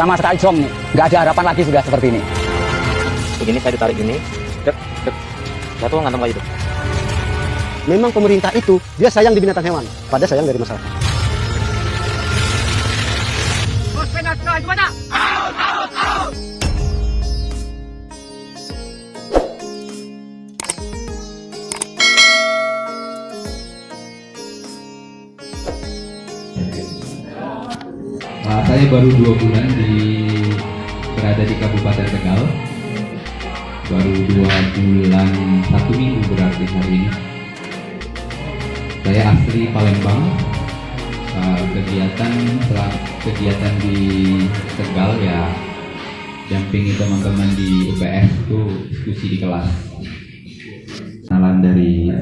Sama sekali zong, nggak ada harapan lagi sudah seperti ini. Begini saya ditarik ini, jatuh ngantem kayak itu. Memang pemerintah itu dia sayang di binatang hewan, pada sayang dari masyarakat. Saya baru 2 bulan berada di Kabupaten Tegal. Baru 2 bulan 1 minggu berarti hari ini. Saya asli Palembang. Kegiatan di Tegal ya dampingi teman-teman di UPS itu diskusi di kelas. Kenalan dari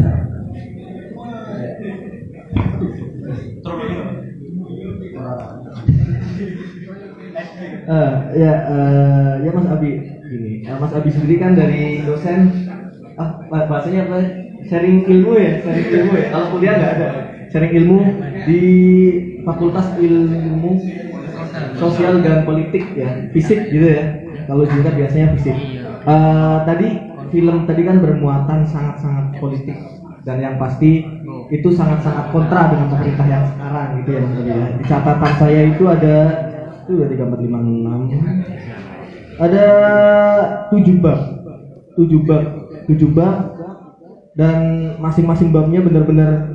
ya Mas Abi gini. Mas Abi sendiri kan dari dosen bahasanya apa? Sharing ilmu ya. Kalau kuliah nggak ada. Sharing ilmu di Fakultas Ilmu Sosial dan Politik ya, fisik gitu ya. Kalau juga biasanya fisik. Film tadi kan bermuatan sangat-sangat politik dan yang pasti itu sangat-sangat kontra dengan pemerintah yang sekarang gitu ya Mas Abi ya. Di catatan saya itu ada 3, 4, 5, 6 ada 7 bab dan masing-masing babnya benar-benar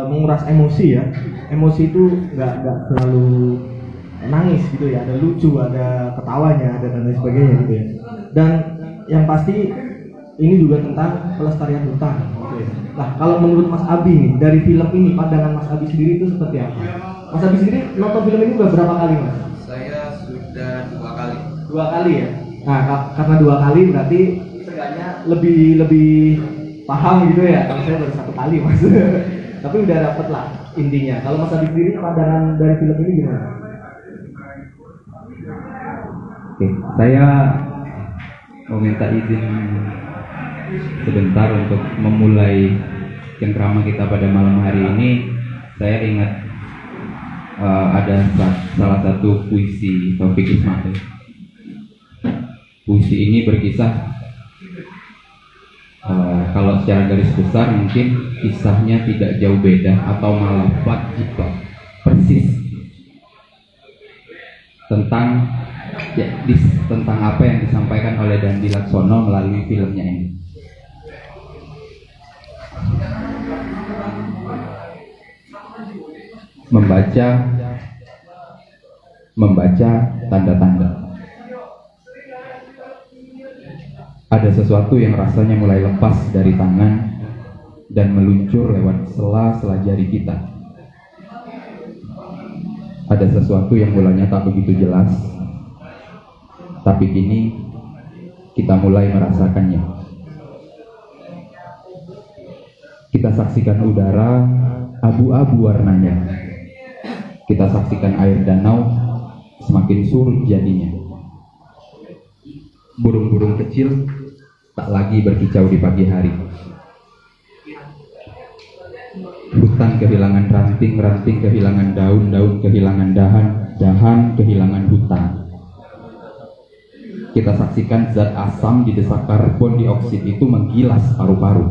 menguras emosi ya. Emosi itu nggak selalu nangis gitu ya, ada lucu, ada ketawanya, ada dan lain sebagainya gitu ya. Dan yang pasti ini juga tentang pelestarian hutan gitu ya. Nah kalau menurut Mas Abi nih, dari film ini pandangan Mas Abi sendiri itu seperti apa? Mas Abi sendiri nonton film ini udah berapa kali Mas? Saya sudah 2 kali. 2 kali ya? Nah karena 2 kali berarti seenggaknya lebih paham gitu ya. Kalau saya baru 1 kali Mas. Tapi udah dapet lah intinya. Kalau Mas Abi sendiri pandangan dari film ini gimana? Oke, saya mau minta izin sebentar untuk memulai cengkrama kita pada malam hari ini. Saya ingat ada salah satu puisi Taufik Ismail. Puisi ini berkisah kalau secara garis besar mungkin kisahnya tidak jauh beda atau malah jiplak persis tentang apa yang disampaikan oleh Dandi Laksono melalui filmnya ini. Membaca tanda-tanda. Ada sesuatu yang rasanya mulai lepas dari tangan dan meluncur lewat sela-sela jari kita. Ada sesuatu yang mulanya tak begitu jelas, tapi kini kita mulai merasakannya. Kita saksikan udara abu-abu warnanya. Kita saksikan air danau semakin surut jadinya. Burung-burung kecil tak lagi berkicau di pagi hari. Hutan kehilangan ranting, ranting kehilangan daun, daun kehilangan dahan, dahan kehilangan hutan. Kita saksikan zat asam di desak karbon dioksida itu menggilas paru-paru.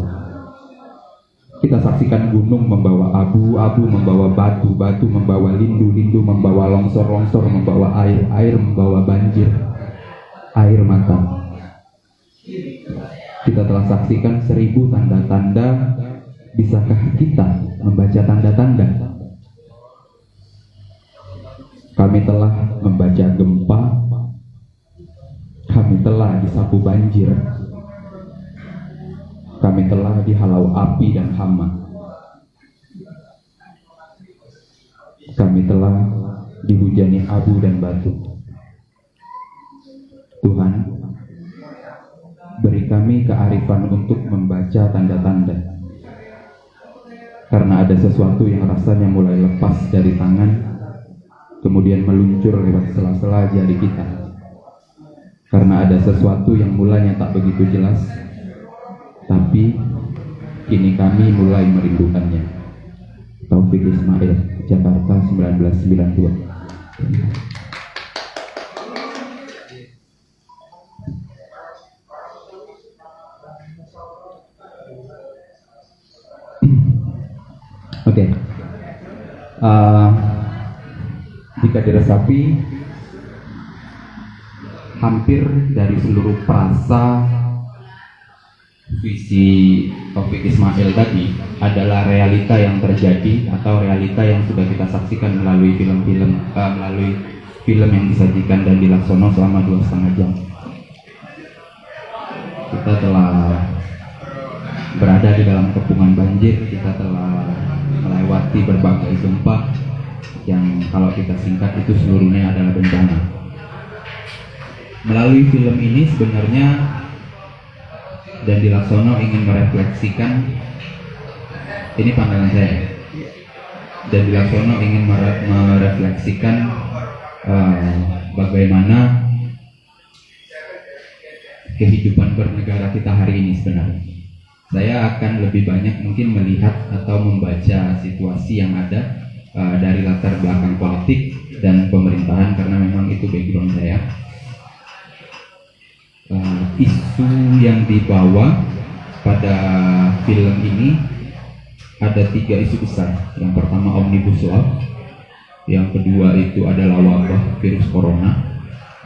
Kita saksikan gunung membawa abu, abu membawa batu, batu membawa lindu, lindu membawa longsor, longsor membawa air, air membawa banjir, air mata. Kita telah saksikan 1000 tanda-tanda. Bisakah kita membaca tanda-tanda? Kami telah membaca gempa, kami telah disapu banjir, kami telah dihalau api dan hama, kami telah dihujani abu dan batu. Tuhan, beri kami kearifan untuk membaca tanda-tanda. Karena ada sesuatu yang rasanya mulai lepas dari tangan, kemudian meluncur lewat sela-sela jari kita. Karena ada sesuatu yang mulanya tak begitu jelas, tapi kini kami mulai merindukannya. Taufik Ismail, Jakarta 1992. Oke. Jika diresapi, hampir dari seluruh frasa visi Taufik Ismail tadi adalah realita yang terjadi atau realita yang sudah kita saksikan melalui film yang disajikan dan Laksono selama 2,5 jam. Kita telah berada di dalam kepungan banjir, kita telah melewati berbagai gempa yang kalau kita singkat itu seluruhnya adalah bencana. Melalui film ini sebenarnya dan Laksono ingin merefleksikan, ini pandangan saya, dan Laksono ingin merefleksikan bagaimana kehidupan bernegara kita hari ini sebenarnya. Saya akan lebih banyak mungkin melihat atau membaca situasi yang ada dari latar belakang politik dan pemerintahan, karena memang itu background saya. Isu yang dibawa pada film ini ada 3 isu besar. Yang pertama Omnibus Law, yang kedua itu adalah wabah virus corona,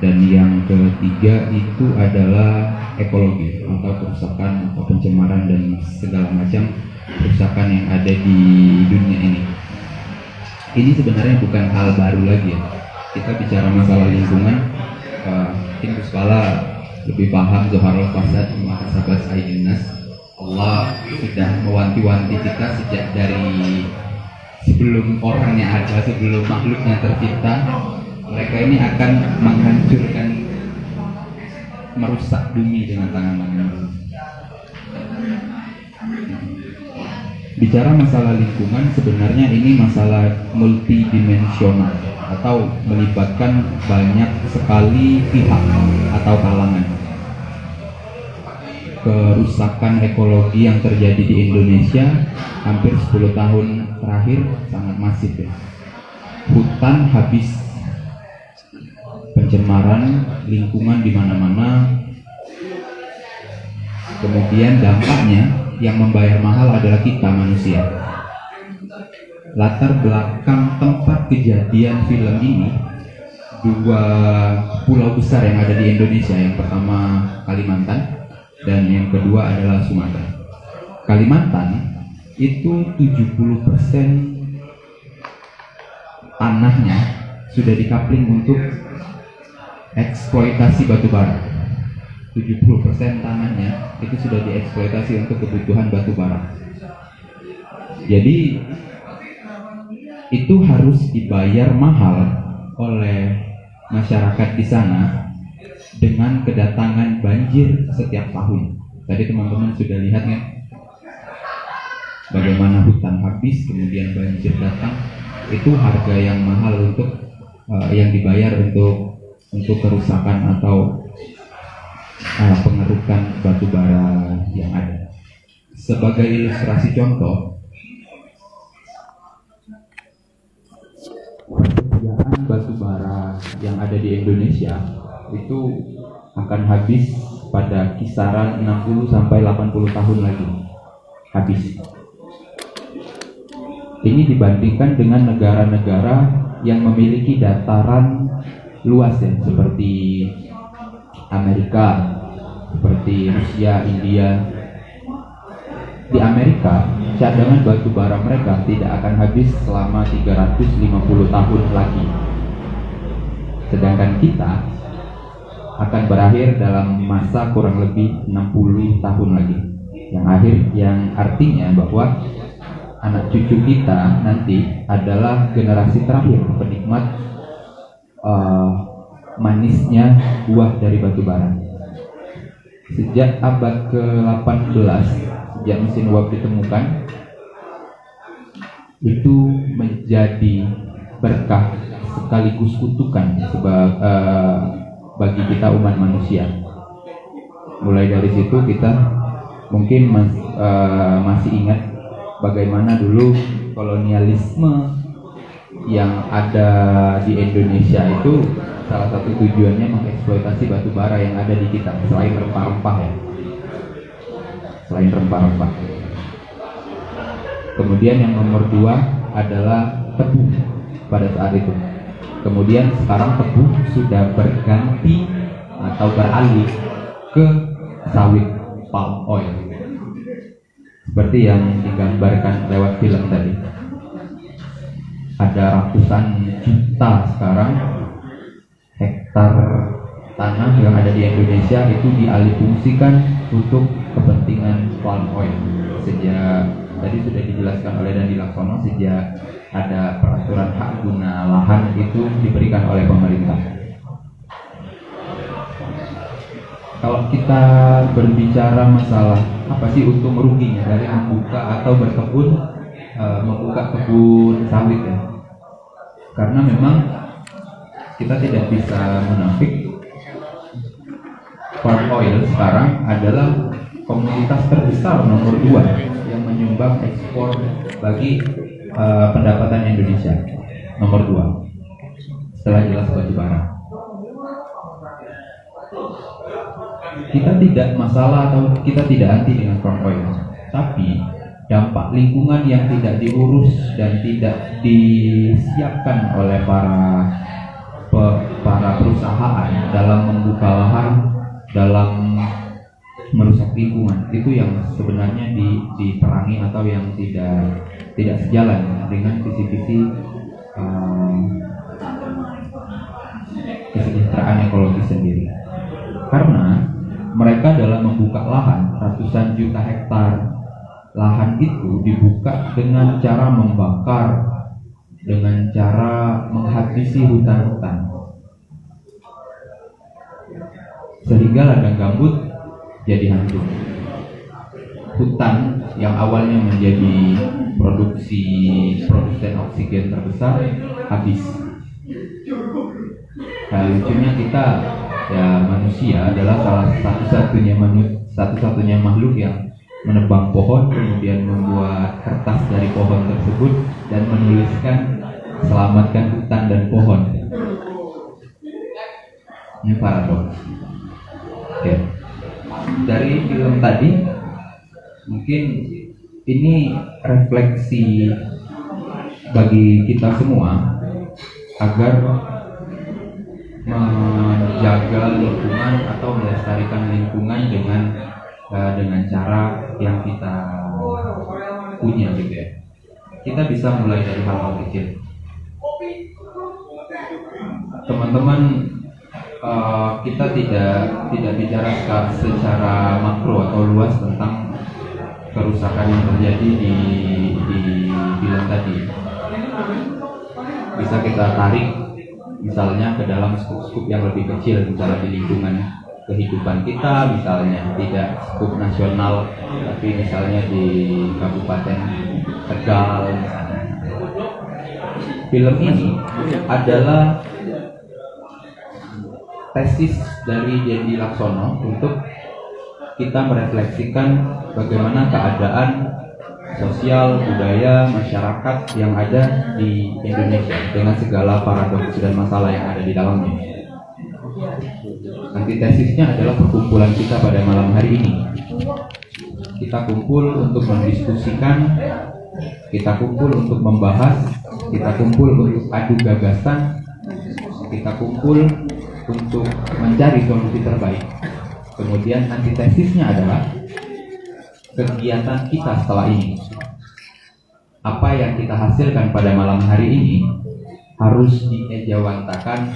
dan yang ketiga itu adalah ekologi atau kerusakan atau pencemaran dan segala macam kerusakan yang ada di dunia ini. Ini sebenarnya bukan hal baru lagi ya. Kita bicara masalah lingkungan, mungkin Gus Pala lebih paham, Zoharul Fasad Makasabas Ayyunas. Allah sudah mewanti-wanti kita sejak dari sebelum orangnya ada, sebelum makhluknya tercipta. Mereka ini akan menghancurkan, merusak bumi dengan tangan-tangan. Bicara masalah lingkungan, sebenarnya ini masalah multidimensional atau melibatkan banyak sekali pihak atau kalangan. Kerusakan ekologi yang terjadi di Indonesia hampir 10 tahun terakhir sangat masif ya. Hutan habis, pencemaran lingkungan di mana-mana. Kemudian dampaknya yang membayar mahal adalah kita manusia. Latar belakang tempat kejadian film ini 2 pulau besar yang ada di Indonesia. Yang pertama Kalimantan dan yang kedua adalah Sumatera. Kalimantan itu 70% tanahnya sudah dikapling untuk eksploitasi batu bara. 70% tanahnya itu sudah dieksploitasi untuk kebutuhan batu bara. Jadi itu harus dibayar mahal oleh masyarakat di sana dengan kedatangan banjir setiap tahun. Tadi teman-teman sudah lihat kan bagaimana hutan habis kemudian banjir datang. Itu harga yang mahal untuk yang dibayar untuk kerusakan atau pengerukan batu bara yang ada. Sebagai ilustrasi contoh, persediaan batu bara yang ada di Indonesia itu akan habis pada kisaran 60 sampai 80 tahun lagi habis. Ini dibandingkan dengan negara-negara yang memiliki dataran luas ya, seperti Amerika, seperti Rusia, India. Di Amerika, cadangan batu bara mereka tidak akan habis selama 350 tahun lagi. Sedangkan kita akan berakhir dalam masa kurang lebih 60 tahun lagi. Yang artinya bahwa anak cucu kita nanti adalah generasi terakhir penikmat manisnya buah dari batu bara. Sejak abad ke-18, sejak mesin uap ditemukan, itu menjadi berkah sekaligus kutukan bagi kita umat manusia. Mulai dari situ kita mungkin masih ingat bagaimana dulu kolonialisme yang ada di Indonesia itu salah satu tujuannya mengeksploitasi batu bara yang ada di kita, selain rempah-rempah ya. Selain rempah-rempah. Kemudian yang nomor 2 adalah tebu pada saat itu. Kemudian sekarang tebu sudah berganti atau beralih ke sawit palm oil, seperti yang digambarkan lewat film tadi. Ada ratusan juta sekarang hektar tanah yang ada di Indonesia itu dialihfungsikan untuk kepentingan palm oil. Sejak tadi sudah dijelaskan oleh Dandi Laksono, sejak ada peraturan hak guna lahan itu diberikan oleh pemerintah. Kalau kita berbicara masalah apa sih untung ruginya dari membuka atau berkebun, membuka kebun sawit ya, karena memang kita tidak bisa munafik, palm oil sekarang adalah komoditas terbesar nomor 2 yang menyumbang ekspor bagi pendapatan Indonesia, nomor 2 setelah jelas batu bara. Kita tidak masalah atau kita tidak anti dengan palm oil, tapi dampak lingkungan yang tidak diurus dan tidak disiapkan oleh para perusahaan dalam membuka lahan, dalam merusak lingkungan, itu yang sebenarnya diperangi atau yang tidak sejalan dengan visi-visi kesejahteraan ekologi sendiri. Karena mereka dalam membuka lahan ratusan juta hektar, lahan itu dibuka dengan cara membakar, dengan cara menghabisi hutan-hutan, sehingga ladang gambut jadi hancur. Hutan yang awalnya menjadi produsen oksigen terbesar habis. Nah, lucunya kita ya, manusia adalah satu-satunya makhluk yang menebang pohon, kemudian membuat kertas dari pohon tersebut dan menuliskan selamatkan hutan dan pohon. Ini paradoks. Oke. Dari film tadi mungkin ini refleksi bagi kita semua agar menjaga lingkungan atau melestarikan lingkungan dengan cara yang kita punya gitu ya. Kita bisa mulai dari hal-hal kecil. Teman-teman, kita tidak bicara secara makro atau luas tentang kerusakan yang terjadi di film tadi. Bisa kita tarik misalnya ke dalam skup-skup yang lebih kecil, misalnya di lingkungan kehidupan kita, misalnya tidak skup nasional tapi misalnya di Kabupaten Tegal. Film ini adalah tesis dari Dandi Laksono untuk kita merefleksikan bagaimana keadaan sosial, budaya, masyarakat yang ada di Indonesia dengan segala paradoks dan masalah yang ada di dalamnya. Antitesisnya adalah perkumpulan kita pada malam hari ini. Kita kumpul untuk mendiskusikan, kita kumpul untuk membahas, kita kumpul untuk adu gagasan, kita kumpul untuk mencari solusi terbaik. Kemudian antitesisnya adalah kegiatan kita setelah ini. Apa yang kita hasilkan pada malam hari ini harus diejawantakan,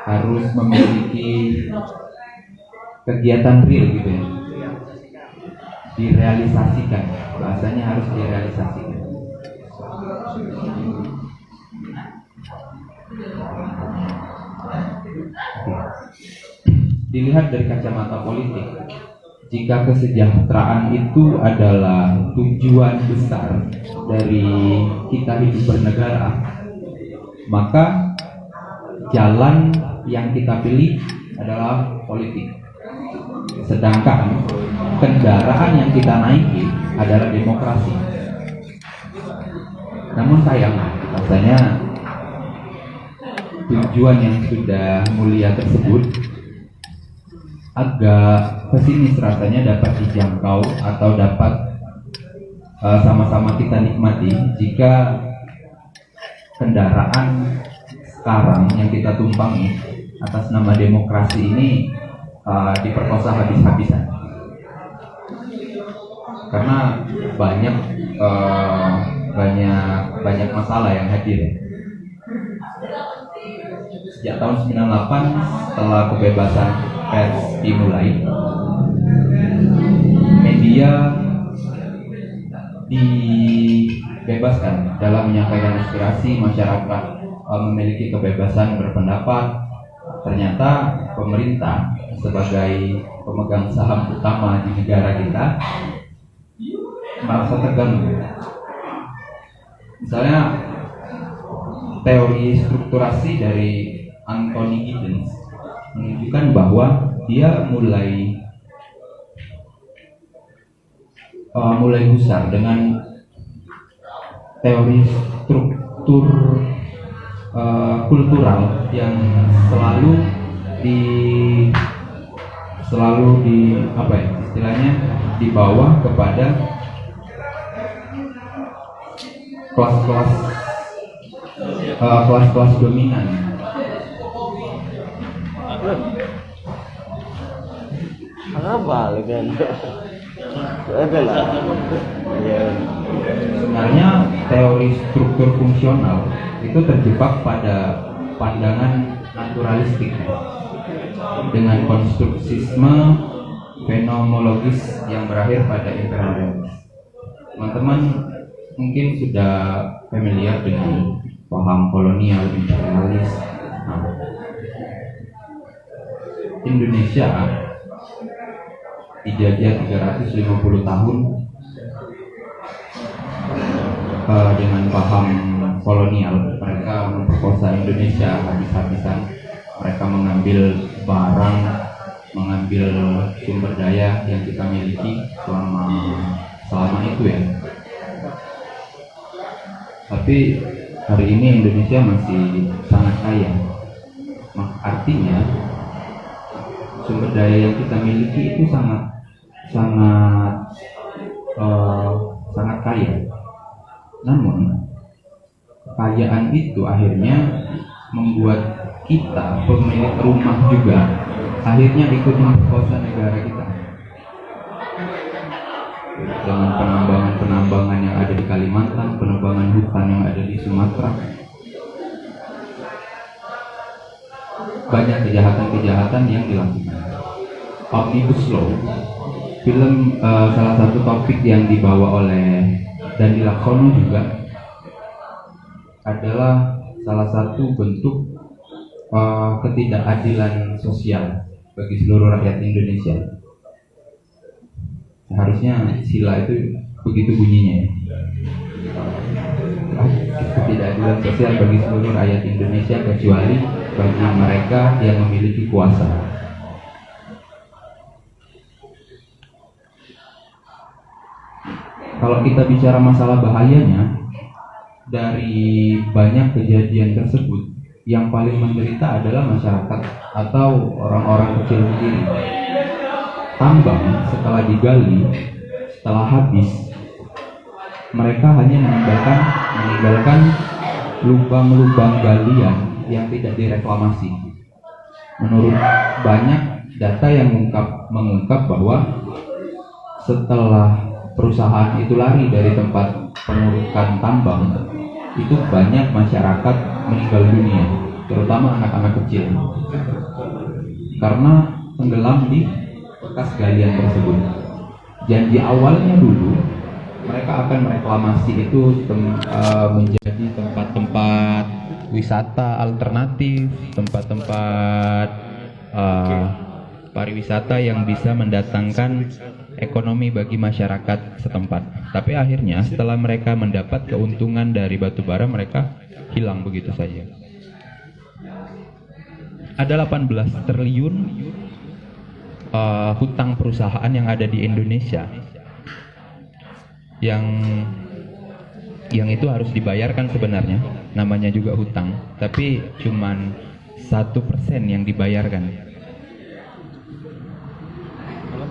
harus memiliki kegiatan real gitu ya, direalisasikan, bahasanya harus direalisasikan. Dilihat dari kacamata politik, jika kesejahteraan itu adalah tujuan besar dari kita hidup bernegara, maka jalan yang kita pilih adalah politik. Sedangkan kendaraan yang kita naiki adalah demokrasi. Namun sayang, rasanya tujuan yang sudah mulia tersebut agak pesimis rasanya dapat dijangkau atau dapat sama-sama kita nikmati jika kendaraan sekarang yang kita tumpangi atas nama demokrasi ini diperkosa habis-habisan, karena banyak masalah yang hadir. Sejak tahun 98 setelah kebebasan pers dimulai, media dibebaskan dalam menyampaikan aspirasi. Masyarakat memiliki kebebasan berpendapat. Ternyata pemerintah sebagai pemegang saham utama di negara kita merasa terganggu. Misalnya teori strukturasi dari Anthony Giddens menunjukkan bahwa dia mulai besar dengan teori struktur kultural yang selalu di apa ya istilahnya dibawa kepada kelas-kelas dominan. Sebenarnya teori struktur fungsional itu terjebak pada pandangan naturalistik dengan konstruksisme fenomenologis yang berakhir pada imperialisme. Teman-teman mungkin sudah familiar dengan paham kolonial imperialis. Indonesia dijajah 350 tahun dengan paham kolonial. Mereka memperkosa Indonesia habis-habisan. Mereka mengambil barang, mengambil sumber daya yang kita miliki selama itu ya. Tapi hari ini Indonesia masih sangat kaya. Artinya sumber daya yang kita miliki itu sangat kaya. Namun kekayaan itu akhirnya membuat kita pemilik rumah juga akhirnya ikut memperkosa negara kita dengan penambangan yang ada di Kalimantan, penambangan hutan yang ada di Sumatera. Banyak kejahatan-kejahatan yang dilakukan. Omnibus Law, film salah satu topik yang dibawa oleh Dandi Laksono juga adalah salah satu bentuk ketidakadilan sosial bagi seluruh rakyat Indonesia. Harusnya sila itu begitu bunyinya. Ketidakadilan sosial bagi seluruh rakyat Indonesia kecuali bagi mereka yang memiliki kuasa. Kalau kita bicara masalah bahayanya, dari banyak kejadian tersebut, yang paling menderita adalah masyarakat atau orang-orang kecil sendiri. Tambang setelah digali, setelah habis, mereka hanya meninggalkan lubang-lubang galian yang tidak direklamasi. Menurut banyak data yang mengungkap bahwa setelah perusahaan itu lari dari tempat pengurukan tambang, itu banyak masyarakat meninggal dunia, terutama anak-anak kecil, karena tenggelam di bekas galian tersebut. Janji awalnya dulu mereka akan mereklamasi itu menjadi tempat-tempat wisata alternatif, tempat-tempat pariwisata yang bisa mendatangkan ekonomi bagi masyarakat setempat. Tapi akhirnya setelah mereka mendapat keuntungan dari batu bara, mereka hilang begitu saja. Ada 18 triliun hutang perusahaan yang ada di Indonesia yang itu harus dibayarkan sebenarnya, namanya juga hutang, tapi cuman 1% yang dibayarkan.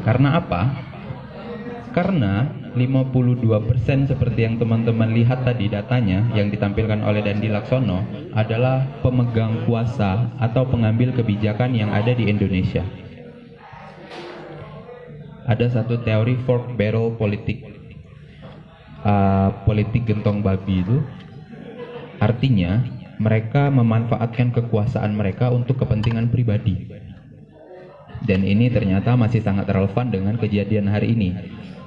Karena apa? Karena 52% seperti yang teman-teman lihat tadi datanya yang ditampilkan oleh Dandi Laksono adalah pemegang kuasa atau pengambil kebijakan yang ada di Indonesia. Ada satu teori fork barrel politik, politik gentong babi itu, artinya mereka memanfaatkan kekuasaan mereka untuk kepentingan pribadi. Dan ini ternyata masih sangat relevan dengan kejadian hari ini.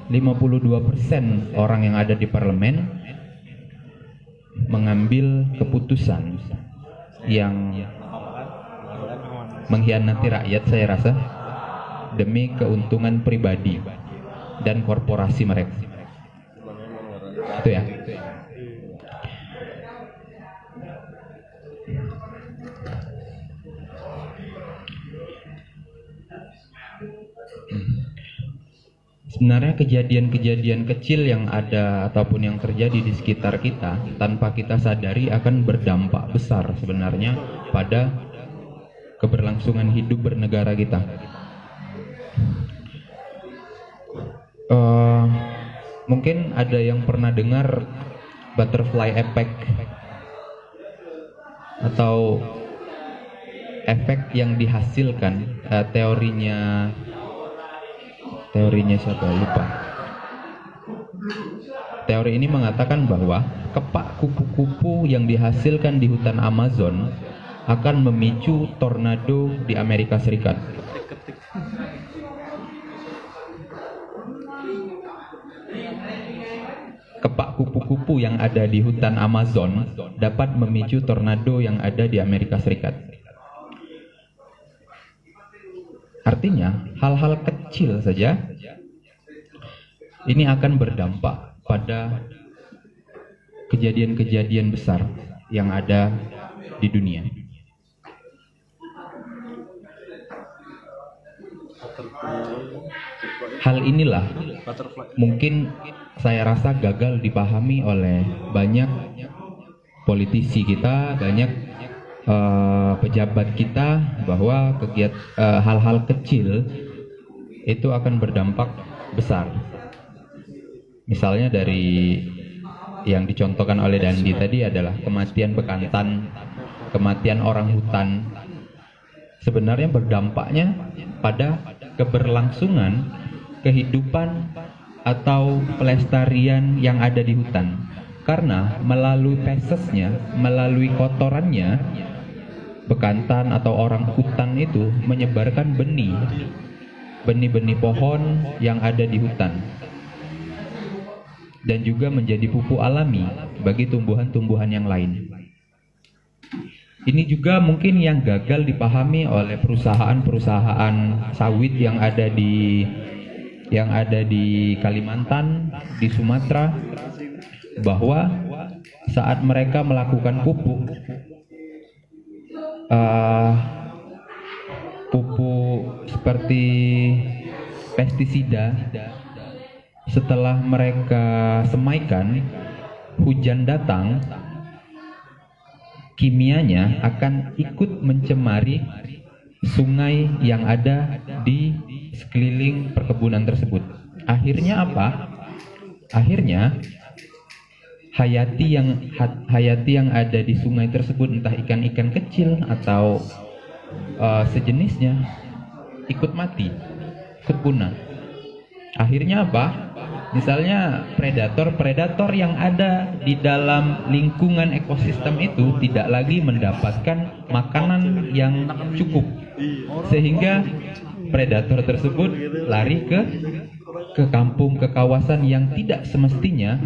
52% orang yang ada di parlemen mengambil keputusan yang mengkhianati rakyat, saya rasa, demi keuntungan pribadi dan korporasi mereka. Itu ya. Sebenarnya kejadian-kejadian kecil yang ada ataupun yang terjadi di sekitar kita tanpa kita sadari akan berdampak besar sebenarnya pada keberlangsungan hidup bernegara kita. Mungkin ada yang pernah dengar butterfly effect atau efek yang dihasilkan, teorinya siapa, lupa. Teori ini mengatakan bahwa kepak kupu-kupu yang dihasilkan di hutan Amazon akan memicu tornado di Amerika Serikat. Kepak kupu-kupu yang ada di hutan Amazon dapat memicu tornado yang ada di Amerika Serikat. Artinya, hal-hal kecil saja ini akan berdampak pada kejadian-kejadian besar yang ada di dunia. Hal inilah mungkin saya rasa gagal dipahami oleh banyak politisi kita, banyak pejabat kita, bahwa hal-hal kecil itu akan berdampak besar. Misalnya dari yang dicontohkan oleh Dandi tadi adalah kematian bekantan, kematian orang hutan. Sebenarnya berdampaknya pada keberlangsungan kehidupan atau pelestarian yang ada di hutan. Karena melalui fesesnya, melalui kotorannya, bekantan atau orang hutan itu menyebarkan benih-benih pohon yang ada di hutan, dan juga menjadi pupuk alami bagi tumbuhan-tumbuhan yang lain. Ini juga mungkin yang gagal dipahami oleh perusahaan-perusahaan sawit yang ada di Kalimantan, di Sumatera, bahwa saat mereka melakukan pupuk seperti pestisida, setelah mereka semaikan, hujan datang, kimianya akan ikut mencemari sungai yang ada di sekeliling perkebunan tersebut. Akhirnya apa? Akhirnya hayati yang ada di sungai tersebut, entah ikan-ikan kecil atau sejenisnya, ikut mati, ikut punah. Akhirnya apa? Misalnya predator yang ada di dalam lingkungan ekosistem itu tidak lagi mendapatkan makanan yang cukup, sehingga predator tersebut lari ke kampung, ke kawasan yang tidak semestinya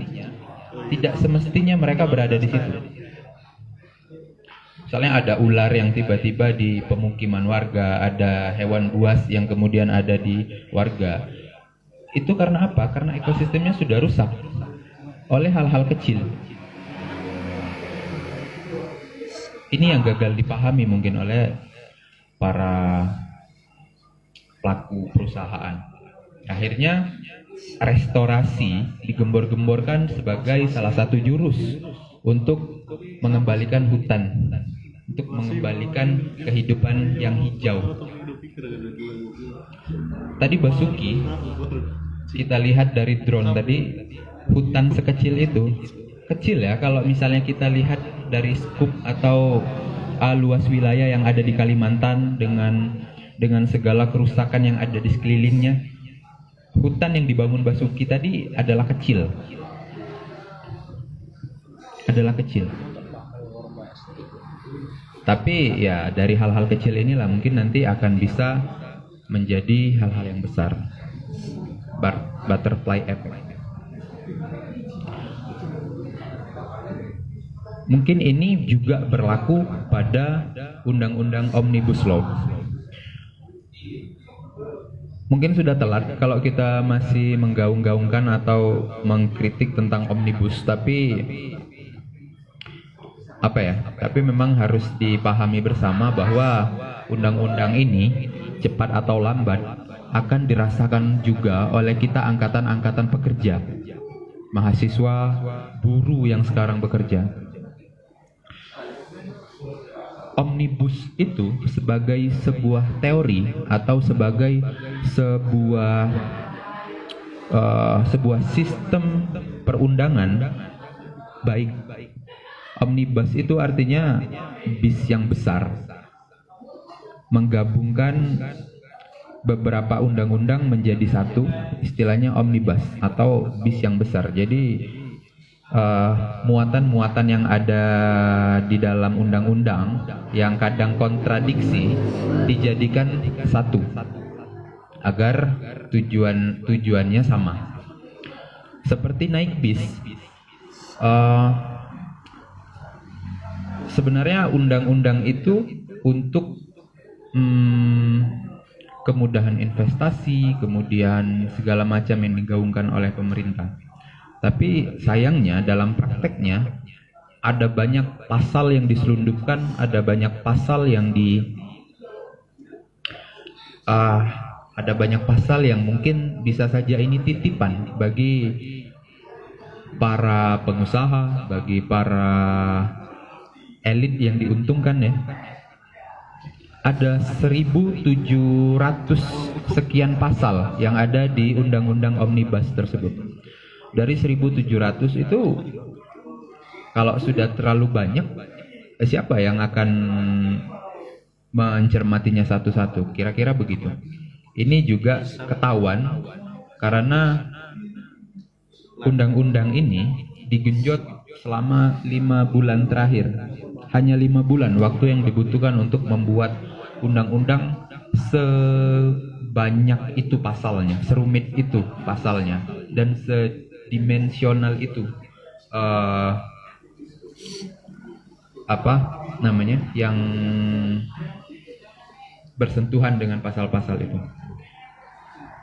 mereka berada di situ. Misalnya ada ular yang tiba-tiba di pemukiman warga, ada hewan buas yang kemudian ada di warga. Itu karena apa? Karena ekosistemnya sudah rusak oleh hal-hal kecil. Ini yang gagal dipahami mungkin oleh para pelaku perusahaan. Akhirnya restorasi digembor-gemborkan sebagai salah satu jurus untuk mengembalikan hutan untuk mengembalikan kehidupan yang hijau. Tadi Basuki, kita lihat dari drone tadi, hutan sekecil itu, kecil ya kalau misalnya kita lihat dari skup atau luas wilayah yang ada di Kalimantan dengan segala kerusakan yang ada di sekelilingnya. Hutan yang dibangun Basuki tadi adalah kecil. Tapi ya dari hal-hal kecil inilah mungkin nanti akan bisa menjadi hal-hal yang besar. Butterfly effect. Mungkin ini juga berlaku pada undang-undang Omnibus Law. Mungkin sudah telat kalau kita masih menggaung-gaungkan atau mengkritik tentang Omnibus, tapi tapi memang harus dipahami bersama bahwa undang-undang ini cepat atau lambat akan dirasakan juga oleh kita angkatan-angkatan pekerja, mahasiswa, buruh yang sekarang bekerja. Omnibus itu sebagai sebuah teori atau sebagai sebuah sistem perundangan baik. Omnibus itu artinya bis yang besar, menggabungkan beberapa undang-undang menjadi satu, istilahnya omnibus atau bis yang besar. Jadi muatan-muatan yang ada di dalam undang-undang yang kadang kontradiksi dijadikan satu agar tujuannya sama. Seperti naik bis. Sebenarnya undang-undang itu untuk kemudahan investasi, kemudian segala macam yang digaungkan oleh pemerintah. Tapi sayangnya dalam prakteknya ada banyak pasal yang diselundupkan, ada banyak pasal yang ada banyak pasal yang mungkin bisa saja ini titipan bagi para pengusaha, bagi para elit yang diuntungkan ya. Ada 1.700 sekian pasal yang ada di undang-undang Omnibus tersebut. Dari 1.700 itu kalau sudah terlalu banyak, siapa yang akan mencermatinya satu-satu? Kira-kira begitu. Ini juga ketahuan karena undang-undang ini digenjot selama 5 bulan terakhir. Hanya 5 bulan waktu yang dibutuhkan untuk membuat undang-undang sebanyak itu pasalnya, serumit itu pasalnya, dan sedimensional itu yang bersentuhan dengan pasal-pasal itu.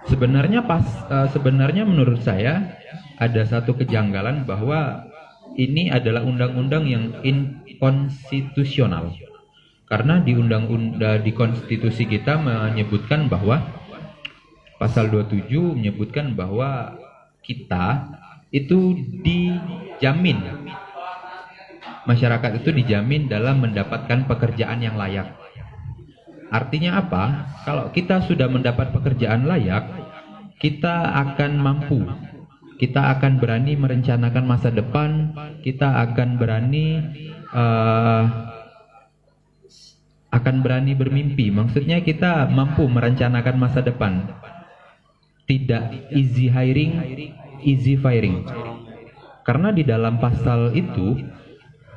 Sebenarnya menurut saya ada satu kejanggalan bahwa ini adalah undang-undang yang inkonstitusional. Karena di konstitusi kita menyebutkan bahwa pasal 27 menyebutkan bahwa kita itu dijamin, masyarakat itu dijamin dalam mendapatkan pekerjaan yang layak. Artinya apa? Kalau kita sudah mendapat pekerjaan layak, kita akan mampu, kita akan berani merencanakan masa depan, kita akan berani bermimpi. Maksudnya kita mampu merencanakan masa depan. Tidak easy hiring, easy firing. Karena di dalam pasal itu,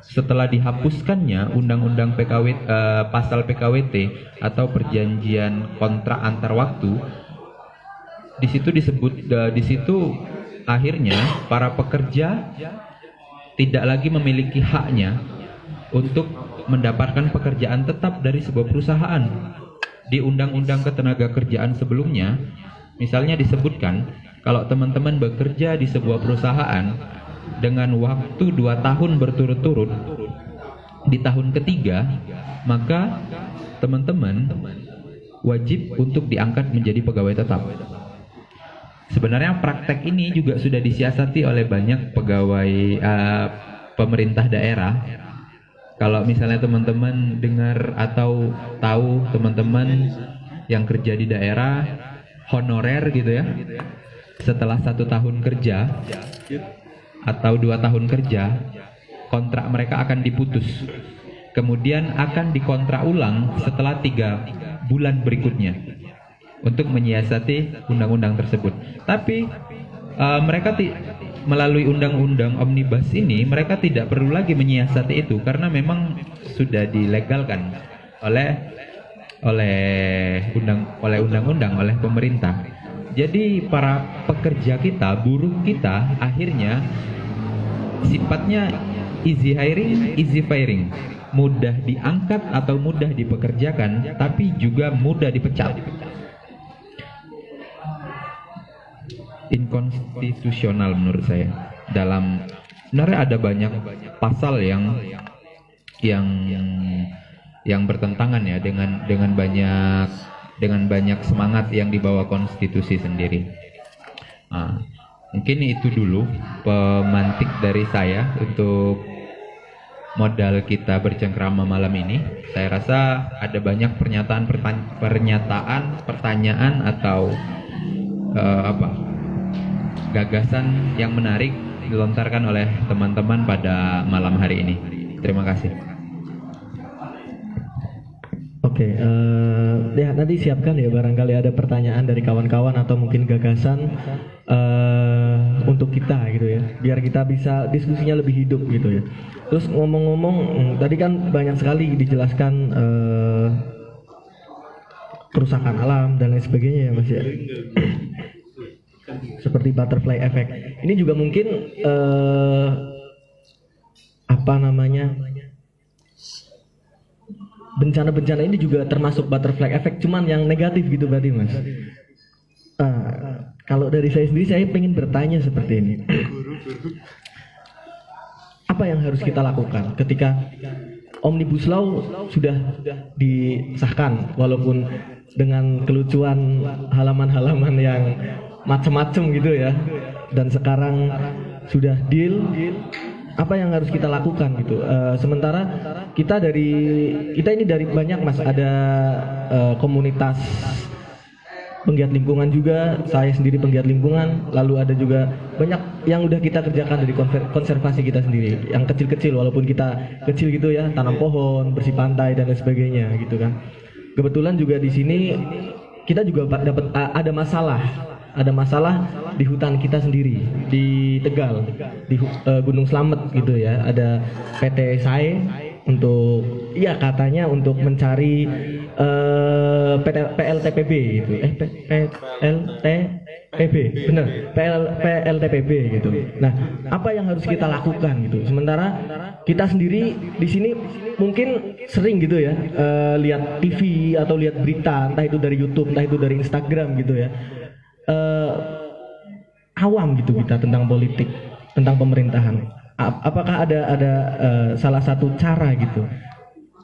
setelah dihapuskannya undang-undang pasal PKWT atau perjanjian kontrak antar waktu, di situ akhirnya para pekerja tidak lagi memiliki haknya untuk mendapatkan pekerjaan tetap dari sebuah perusahaan. Di undang-undang ketenagakerjaan sebelumnya, misalnya disebutkan kalau teman-teman bekerja di sebuah perusahaan dengan waktu 2 tahun berturut-turut, di tahun ketiga maka teman-teman wajib untuk diangkat menjadi pegawai tetap. Sebenarnya praktek ini juga sudah disiasati oleh banyak pegawai pemerintah daerah Kalau misalnya teman-teman dengar atau tahu teman-teman yang kerja di daerah honorer gitu ya, setelah 1 tahun kerja atau 2 tahun kerja, kontrak mereka akan diputus. Kemudian akan dikontrak ulang setelah 3 bulan berikutnya untuk menyiasati undang-undang tersebut. Tapi mereka melalui undang-undang omnibus ini mereka tidak perlu lagi menyiasati itu karena memang sudah dilegalkan oleh undang-undang, oleh pemerintah. Jadi para pekerja kita, buruh kita akhirnya sifatnya easy hiring, easy firing, mudah diangkat atau mudah dipekerjakan, tapi juga mudah dipecat. Inkonstitusional menurut saya. Sebenarnya ada banyak pasal yang bertentangan ya dengan banyak semangat yang dibawa konstitusi sendiri. Mungkin itu dulu pemantik dari saya untuk modal kita bercengkrama malam ini. Saya rasa ada banyak pertanyaan atau gagasan yang menarik dilontarkan oleh teman-teman pada malam hari ini. Terima kasih. Oke, ya nanti siapkan ya, barangkali ada pertanyaan dari kawan-kawan atau mungkin gagasan untuk kita gitu ya, biar kita bisa diskusinya lebih hidup gitu ya. Terus ngomong-ngomong, tadi kan banyak sekali dijelaskan kerusakan alam dan lain sebagainya ya Mas ya. Seperti butterfly effect. Ini juga mungkin bencana-bencana ini juga termasuk butterfly effect, cuman yang negatif gitu berarti Mas. Kalau dari saya sendiri, saya ingin bertanya seperti ini. Apa yang harus kita lakukan ketika Omnibus Law sudah disahkan, walaupun dengan kelucuan halaman-halaman yang macam-macam gitu ya, dan sekarang sudah deal, apa yang harus kita lakukan gitu. Sementara kita ini dari banyak Mas, ada komunitas penggiat lingkungan juga, saya sendiri penggiat lingkungan, lalu ada juga banyak yang udah kita kerjakan dari konservasi kita sendiri, yang kecil-kecil, walaupun kita kecil gitu ya, tanam pohon, bersih pantai dan lain sebagainya gitu kan. Kebetulan juga di sini kita juga dapat ada masalah di hutan kita sendiri di Tegal, di Gunung Slamet gitu ya. Ada PT SAE untuk katanya untuk mencari PLTPB gitu. PLTPB benar, PLTPB gitu. Nah, apa yang harus kita lakukan gitu? Sementara kita sendiri di sini mungkin sering gitu ya, lihat TV atau lihat berita, entah itu dari YouTube, entah itu dari Instagram gitu ya. Awam gitu kita tentang politik, tentang pemerintahan. Apakah ada salah satu cara gitu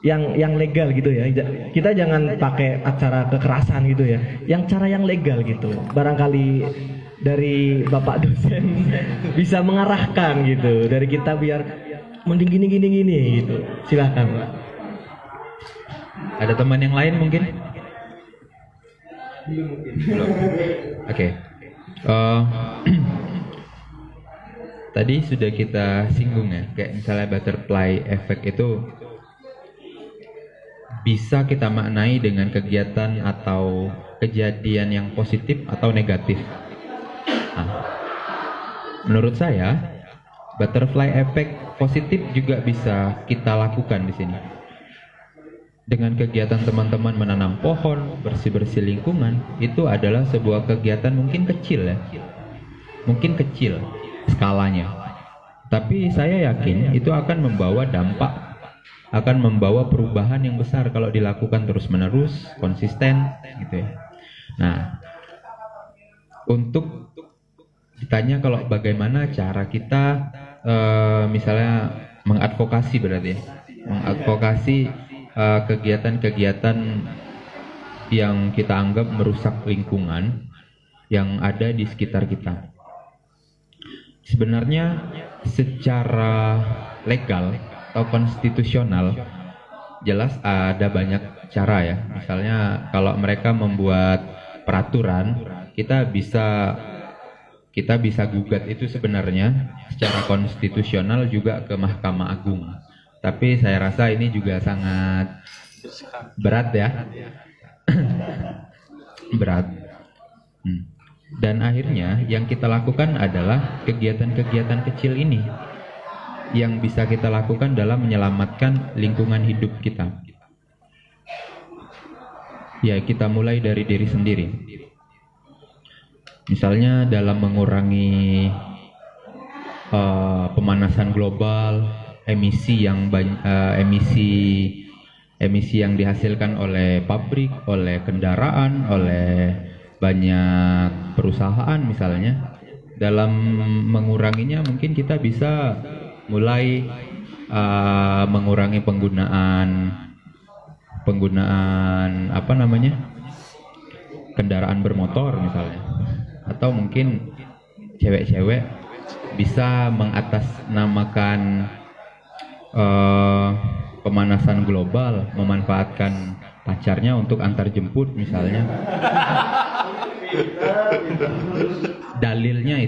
yang legal gitu ya? Kita jangan pakai acara kekerasan gitu ya. Yang cara yang legal gitu. Barangkali dari Bapak dosen bisa mengarahkan gitu dari kita biar mending gini gitu. Silakan Pak. Ada teman yang lain mungkin? Belum. Oke. Tadi sudah kita singgung ya, kayak misalnya butterfly effect itu bisa kita maknai dengan kegiatan atau kejadian yang positif atau negatif. Menurut saya, butterfly effect positif juga bisa kita lakukan di sini. Dengan kegiatan teman-teman menanam pohon, bersih-bersih lingkungan, itu adalah sebuah kegiatan mungkin kecil ya. Mungkin kecil skalanya. Tapi saya yakin itu akan membawa dampak, akan membawa perubahan yang besar kalau dilakukan terus-menerus, konsisten gitu ya. Nah, untuk ditanya kalau bagaimana cara kita misalnya mengadvokasi berarti ya. Mengadvokasi kegiatan-kegiatan yang kita anggap merusak lingkungan yang ada di sekitar kita. Sebenarnya secara legal atau konstitusional, jelas ada banyak cara ya. Misalnya kalau mereka membuat peraturan, kita bisa gugat itu sebenarnya secara konstitusional juga ke Mahkamah Agung. Tapi saya rasa ini juga sangat berat ya. Berat. Dan akhirnya yang kita lakukan adalah kegiatan-kegiatan kecil ini yang bisa kita lakukan dalam menyelamatkan lingkungan hidup kita. Ya, kita mulai dari diri sendiri. Misalnya dalam mengurangi pemanasan global, emisi yang dihasilkan oleh pabrik, oleh kendaraan, oleh banyak perusahaan misalnya. Dalam menguranginya mungkin kita bisa mulai mengurangi penggunaan kendaraan bermotor misalnya, atau mungkin cewek-cewek bisa mengatasnamakan pemanasan global, memanfaatkan pacarnya untuk antar jemput misalnya. Dalilnya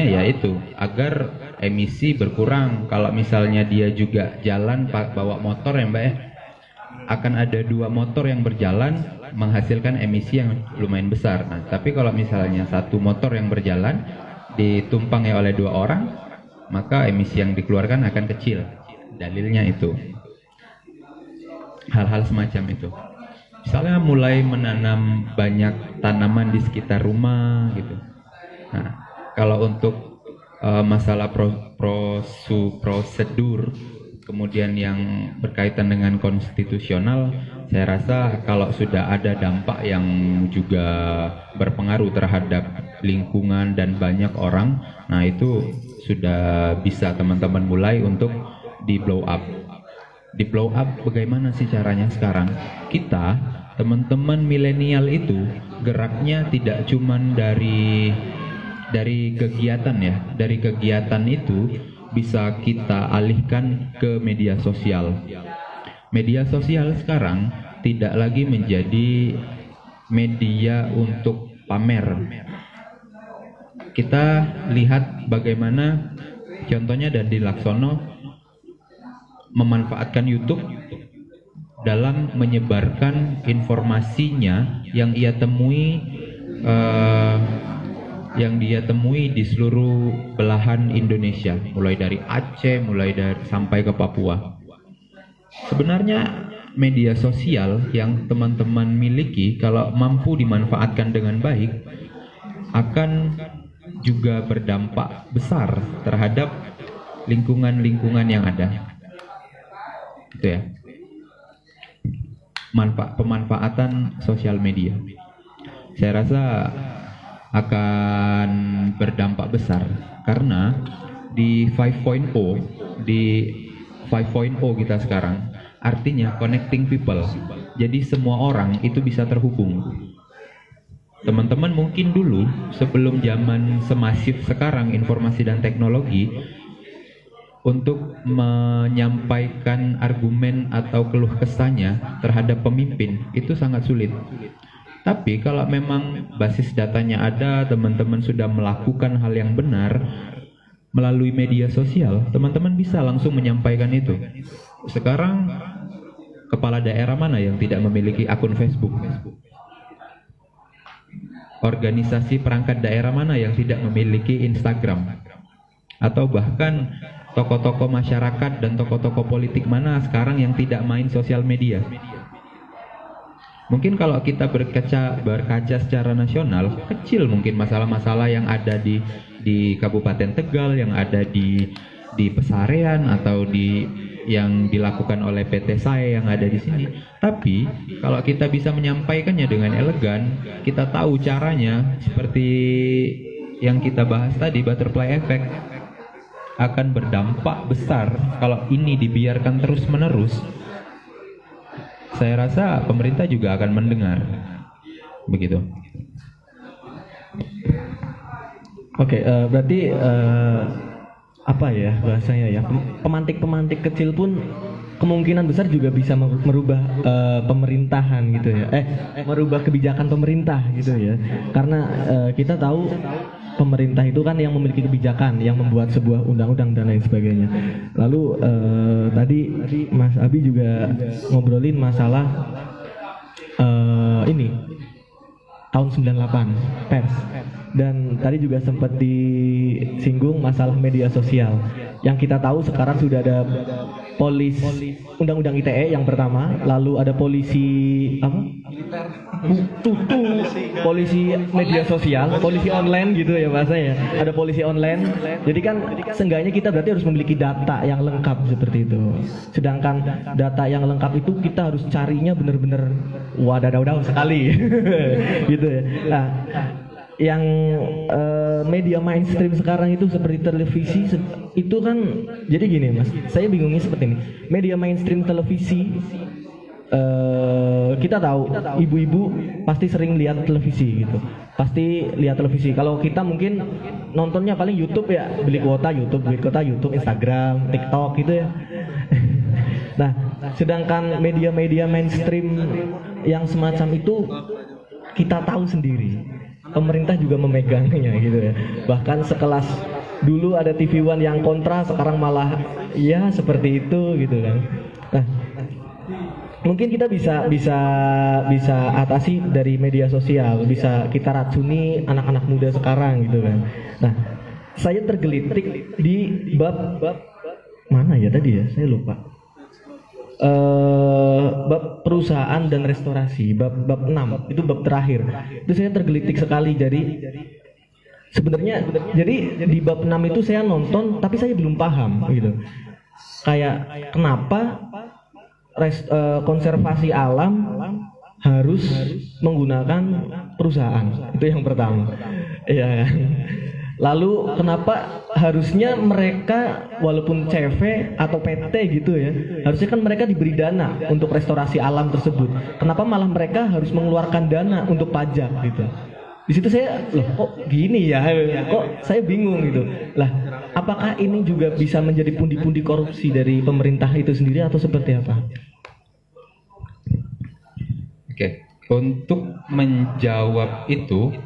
yaitu agar emisi berkurang. Kalau misalnya dia juga jalan bawa motor ya Mbak ya, akan ada 2 motor yang berjalan menghasilkan emisi yang lumayan besar. Nah, tapi kalau misalnya 1 motor yang berjalan ditumpangi oleh 2 orang, maka emisi yang dikeluarkan akan kecil. Dalilnya itu. Hal-hal semacam itu. Misalnya mulai menanam banyak tanaman di sekitar rumah gitu. Nah, kalau untuk masalah prosedur kemudian yang berkaitan dengan konstitusional, saya rasa kalau sudah ada dampak yang juga berpengaruh terhadap lingkungan dan banyak orang, nah itu sudah bisa teman-teman mulai untuk di blow up. Di blow up bagaimana sih caranya sekarang? Kita, teman-teman milenial itu geraknya tidak cuman dari kegiatan ya. Dari kegiatan itu bisa kita alihkan ke media sosial. Media sosial sekarang tidak lagi menjadi media untuk pamer. Kita lihat bagaimana contohnya Dandi Laksono memanfaatkan YouTube dalam menyebarkan informasinya yang dia temui di seluruh belahan Indonesia, mulai dari Aceh, sampai ke Papua. Sebenarnya media sosial yang teman-teman miliki kalau mampu dimanfaatkan dengan baik akan juga berdampak besar terhadap lingkungan-lingkungan yang ada. Itu ya. Pemanfaatan sosial media. Saya rasa akan berdampak besar karena di 5.0 kita sekarang artinya connecting people. Jadi semua orang itu bisa terhubung. Teman-teman mungkin dulu sebelum zaman semasif sekarang informasi dan teknologi, untuk menyampaikan argumen atau keluh kesahnya terhadap pemimpin itu sangat sulit. Tapi kalau memang basis datanya ada, teman-teman sudah melakukan hal yang benar melalui media sosial, teman-teman bisa langsung menyampaikan itu. Sekarang kepala daerah mana yang tidak memiliki akun Facebook? Organisasi perangkat daerah mana yang tidak memiliki Instagram? Atau bahkan tokoh-tokoh masyarakat dan tokoh-tokoh politik mana sekarang yang tidak main sosial media? Mungkin kalau kita berkaca secara nasional, kecil mungkin masalah-masalah yang ada di Kabupaten Tegal, yang ada di Pesarean, atau yang dilakukan oleh PT saya yang ada di sini. Tapi kalau kita bisa menyampaikannya dengan elegan, kita tahu caranya, seperti yang kita bahas tadi, butterfly effect, akan berdampak besar kalau ini dibiarkan terus-menerus. Saya rasa pemerintah juga akan mendengar. Begitu. Oke, berarti apa ya bahasanya ya? Pemantik-pemantik kecil pun kemungkinan besar juga bisa merubah pemerintahan gitu ya. Merubah kebijakan pemerintah gitu ya. Karena kita tahu pemerintah itu kan yang memiliki kebijakan, yang membuat sebuah undang-undang dan lain sebagainya. Lalu tadi Mas Abi juga ngobrolin masalah ini tahun 98 pers, dan tadi juga sempat disinggung masalah media sosial yang kita tahu sekarang sudah ada undang-undang ITE yang pertama, lalu ada polisi polisi media sosial, polisi online gitu ya bahasanya, ada polisi online. Jadi kan seenggaknya kita berarti harus memiliki data yang lengkap seperti itu. Sedangkan data yang lengkap itu kita harus carinya benar-benar wadadaw sekali gitu ya. Nah, yang media mainstream sekarang itu seperti televisi itu kan, jadi gini Mas, saya bingungnya seperti ini. Media mainstream televisi, kita tahu ibu-ibu pasti sering lihat televisi gitu, pasti lihat televisi. Kalau kita mungkin nontonnya paling YouTube ya, beli kuota YouTube, Instagram, TikTok gitu ya. Nah, sedangkan media-media mainstream yang semacam itu kita tahu sendiri, pemerintah juga memegangnya gitu ya. Bahkan sekelas dulu ada TV One yang kontra, sekarang malah ya seperti itu gitu kan. Nah, mungkin kita bisa atasi dari media sosial, bisa kita racuni anak-anak muda sekarang gitu kan. Nah, saya tergelitik di bab mana ya tadi ya, saya lupa. Bab perusahaan dan restorasi, bab 6 itu bab terakhir. Itu saya tergelitik sekali. Jadi sebenarnya jadi di bab 6 itu saya nonton tapi saya belum paham gitu. Kayak kenapa konservasi alam harus menggunakan perusahaan. Itu yang pertama. Iya. Lalu kenapa harusnya mereka walaupun CV atau PT gitu ya, harusnya kan mereka diberi dana untuk restorasi alam tersebut. Kenapa malah mereka harus mengeluarkan dana untuk pajak gitu? Di situ saya, loh kok gini ya? Kok saya bingung gitu. Lah, apakah ini juga bisa menjadi pundi-pundi korupsi dari pemerintah itu sendiri atau seperti apa? Oke, untuk menjawab itu,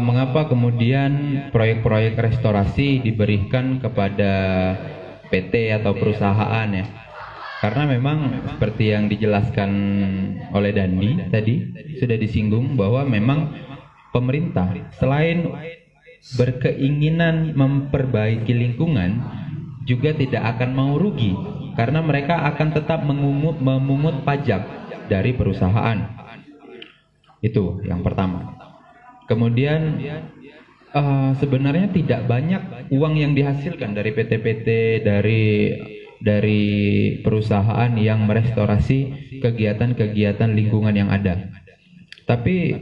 mengapa kemudian proyek-proyek restorasi diberikan kepada PT atau perusahaan ya? Karena memang seperti yang dijelaskan oleh Dandi tadi, sudah disinggung bahwa memang pemerintah selain berkeinginan memperbaiki lingkungan juga tidak akan mau rugi, karena mereka akan tetap memungut pajak dari perusahaan. Itu yang pertama. Kemudian sebenarnya tidak banyak uang yang dihasilkan dari PT-PT, dari perusahaan yang merestorasi kegiatan-kegiatan lingkungan yang ada. Tapi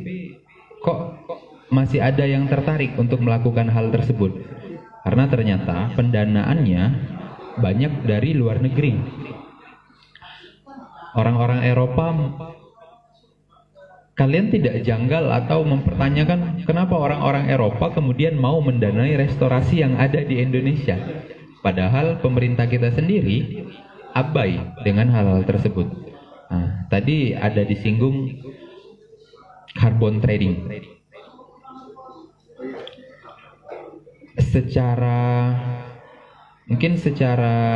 kok masih ada yang tertarik untuk melakukan hal tersebut? Karena ternyata pendanaannya banyak dari luar negeri. Orang-orang Eropa, kalian tidak janggal atau mempertanyakan kenapa orang-orang Eropa kemudian mau mendanai restorasi yang ada di Indonesia? Padahal pemerintah kita sendiri abai dengan hal-hal tersebut. Nah, tadi ada disinggung carbon trading. Mungkin secara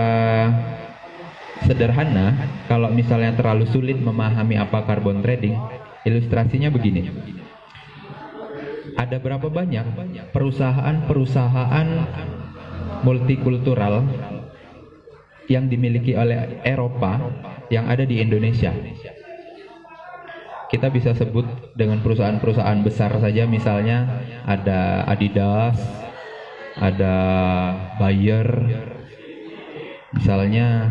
sederhana, kalau misalnya terlalu sulit memahami apa carbon trading, ilustrasinya begini. Ada berapa banyak perusahaan-perusahaan multikultural yang dimiliki oleh Eropa yang ada di Indonesia? Kita bisa sebut dengan perusahaan-perusahaan besar saja, misalnya ada Adidas, ada Bayer, misalnya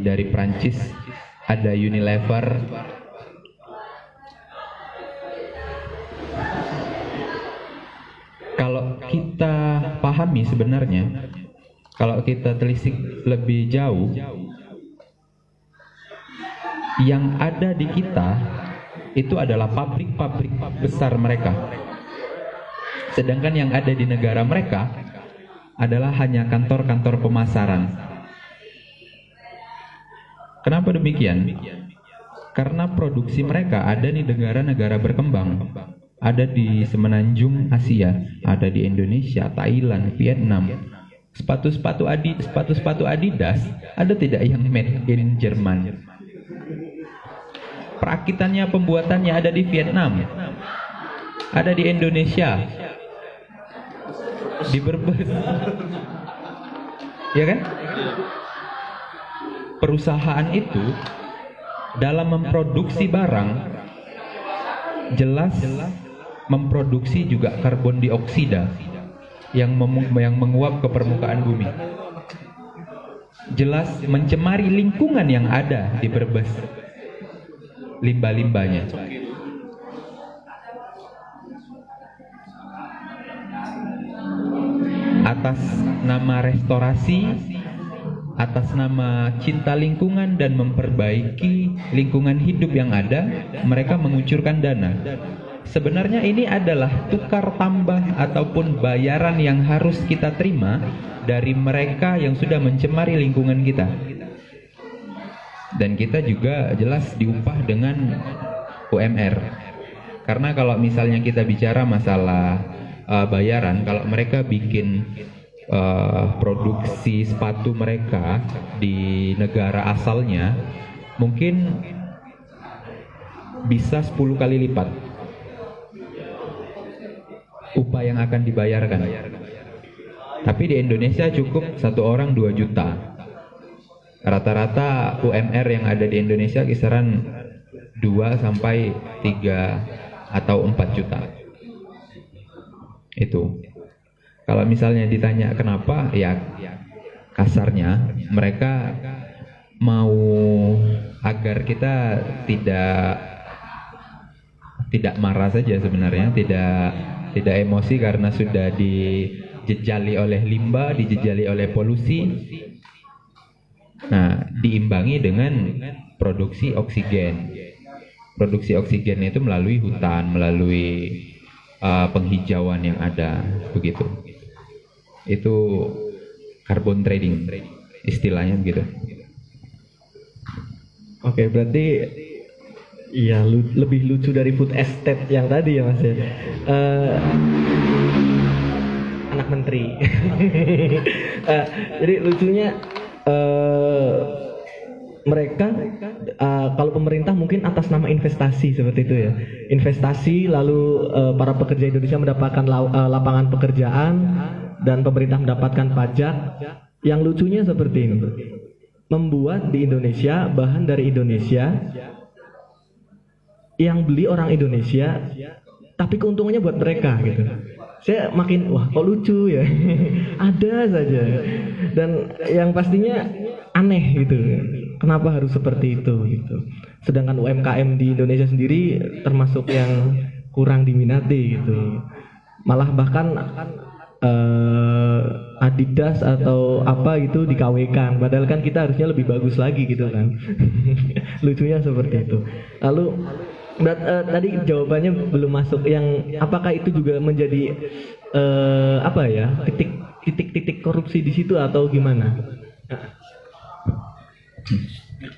dari Prancis ada Unilever. Kalau kita pahami sebenarnya, kalau kita telisik lebih jauh, yang ada di kita itu adalah pabrik-pabrik besar mereka. Sedangkan yang ada di negara mereka adalah hanya kantor-kantor pemasaran. Kenapa demikian? Karena produksi mereka ada di negara-negara berkembang, ada di semenanjung Asia, ada di Indonesia, Thailand, Vietnam. Sepatu-sepatu Adidas ada tidak yang made in Jerman? Perakitannya, pembuatannya ada di Vietnam, ada di Indonesia, di Brebes, ya kan? Perusahaan itu dalam memproduksi barang jelas memproduksi juga karbon dioksida yang menguap ke permukaan bumi. Jelas mencemari lingkungan yang ada di Brebes, limbah-limbahnya. Atas nama restorasi, atas nama cinta lingkungan dan memperbaiki lingkungan hidup yang ada, mereka mengucurkan dana. Sebenarnya ini adalah tukar tambah ataupun bayaran yang harus kita terima dari mereka yang sudah mencemari lingkungan kita. Dan kita juga jelas diupah dengan UMR. Karena kalau misalnya kita bicara masalah bayaran, kalau mereka bikin produksi sepatu mereka di negara asalnya mungkin bisa 10 kali lipat upah yang akan dibayarkan. Tapi di Indonesia cukup satu orang 2 juta. Rata-rata UMR yang ada di Indonesia kisaran 2 sampai 3 atau 4 juta. Itu. Kalau misalnya ditanya kenapa, ya kasarnya mereka mau agar kita tidak marah saja sebenarnya, tidak emosi karena sudah dijejali oleh limbah, dijejali oleh polusi. Nah, diimbangi dengan produksi oksigen. Produksi oksigen itu melalui hutan, melalui penghijauan yang ada, begitu. Itu carbon trading, istilahnya begitu. Oke, berarti iya lebih lucu dari food estate yang tadi ya Mas ya. Anak menteri. Jadi lucunya mereka kalau pemerintah mungkin atas nama investasi seperti itu ya. Investasi lalu para pekerja Indonesia mendapatkan lapangan pekerjaan dan pemerintah mendapatkan pajak. Yang lucunya seperti ini. Membuat di Indonesia bahan dari Indonesia yang beli orang Indonesia, tapi keuntungannya buat mereka gitu. Saya makin wah kok lucu ya. Ada saja. Dan yang pastinya aneh gitu. Kenapa harus seperti itu gitu. Sedangkan UMKM di Indonesia sendiri termasuk yang kurang diminati gitu. Malah bahkan Adidas atau apa gitu di-KW-kan, padahal kan kita harusnya lebih bagus lagi gitu kan. Lucunya seperti itu. Lalu tadi jawabannya belum masuk, yang apakah itu juga menjadi apa ya, titik korupsi di situ atau gimana?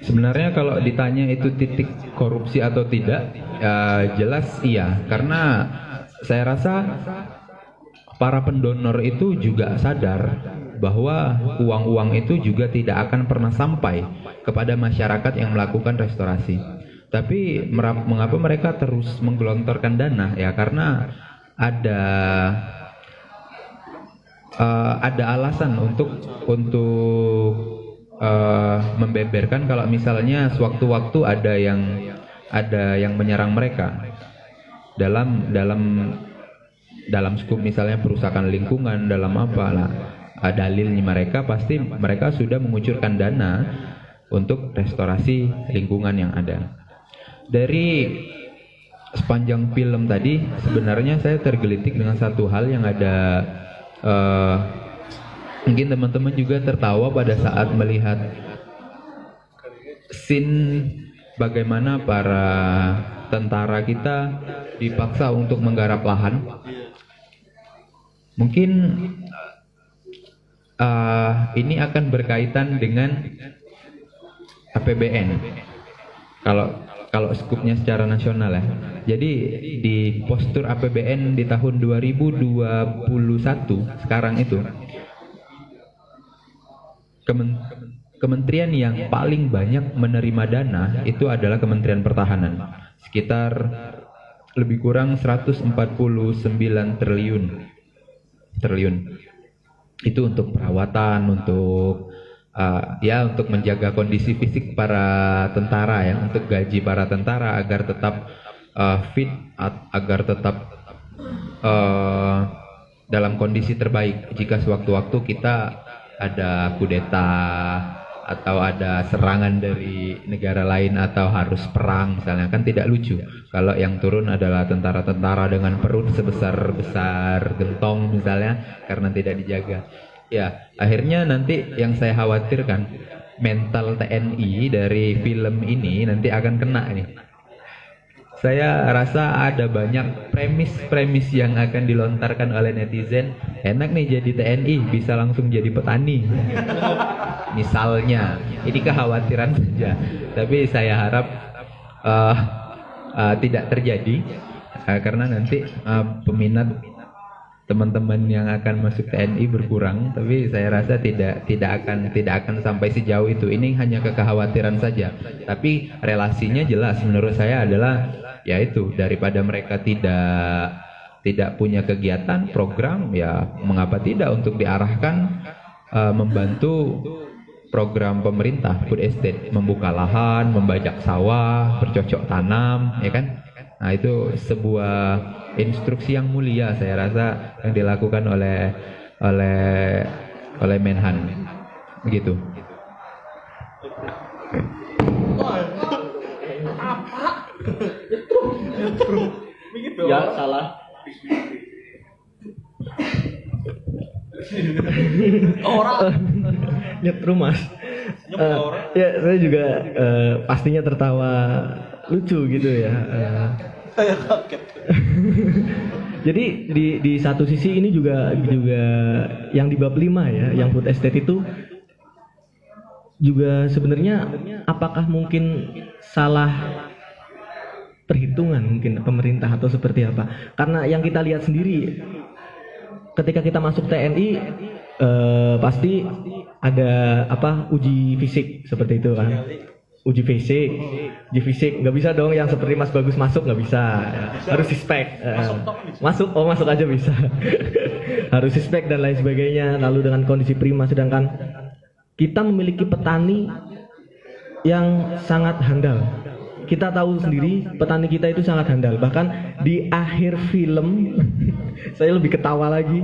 Sebenarnya kalau ditanya itu titik korupsi atau tidak, jelas iya, karena saya rasa para pendonor itu juga sadar bahwa uang-uang itu juga tidak akan pernah sampai kepada masyarakat yang melakukan restorasi. Tapi mengapa mereka terus menggelontorkan dana? Ya karena ada alasan untuk membeberkan kalau misalnya sewaktu-waktu ada yang menyerang mereka dalam skup misalnya perusakan lingkungan, dalam apa lah, dalilnya mereka sudah mengucurkan dana untuk restorasi lingkungan yang ada. Dari sepanjang film tadi sebenarnya saya tergelitik dengan satu hal yang ada, mungkin teman-teman juga tertawa pada saat melihat scene bagaimana para tentara kita dipaksa untuk menggarap lahan. Mungkin ini akan berkaitan dengan APBN. Kalau skupnya secara nasional ya. Jadi di postur APBN di tahun 2021 sekarang itu kementerian yang paling banyak menerima dana itu adalah Kementerian Pertahanan. Sekitar lebih kurang 149 triliun. Itu untuk perawatan, untuk untuk menjaga kondisi fisik para tentara ya, untuk gaji para tentara agar tetap fit, agar tetap dalam kondisi terbaik jika sewaktu-waktu kita ada kudeta atau ada serangan dari negara lain atau harus perang misalnya, kan tidak lucu kalau yang turun adalah tentara-tentara dengan perut sebesar-besar gentong misalnya karena tidak dijaga. Ya, akhirnya nanti yang saya khawatirkan mental TNI dari film ini nanti akan kena nih. Saya rasa ada banyak premis yang akan dilontarkan oleh netizen. Enak nih jadi TNI, bisa langsung jadi petani. Misalnya, ini kekhawatiran saja. Tapi saya harap tidak terjadi karena nanti peminat teman-teman yang akan masuk TNI berkurang, tapi saya rasa tidak akan sampai sejauh itu. Ini hanya kekhawatiran saja. Tapi relasinya jelas menurut saya adalah yaitu daripada mereka tidak punya kegiatan program, ya mengapa tidak untuk diarahkan membantu program pemerintah food estate, membuka lahan, membajak sawah, bercocok tanam, ya kan? Nah, itu sebuah instruksi yang mulia saya rasa yang dilakukan oleh Menhan begitu. Ya salah. Nyetrum mas. Ya saya juga pastinya tertawa lucu gitu ya. Saya kaget. Jadi di satu sisi ini juga yang di bab 5 ya, yang food estate itu juga sebenarnya apakah mungkin salah perhitungan mungkin pemerintah atau seperti apa? Karena yang kita lihat sendiri ketika kita masuk TNI pasti ada uji fisik seperti itu kan. Uji fisik nggak bisa dong yang seperti Mas Bagus masuk, nggak bisa, harus sispek. Masuk aja bisa. Harus sispek dan lain sebagainya, lalu dengan kondisi prima. Sedangkan kita memiliki petani yang sangat handal. Kita tahu sendiri petani kita itu sangat handal. Bahkan di akhir film saya lebih ketawa lagi,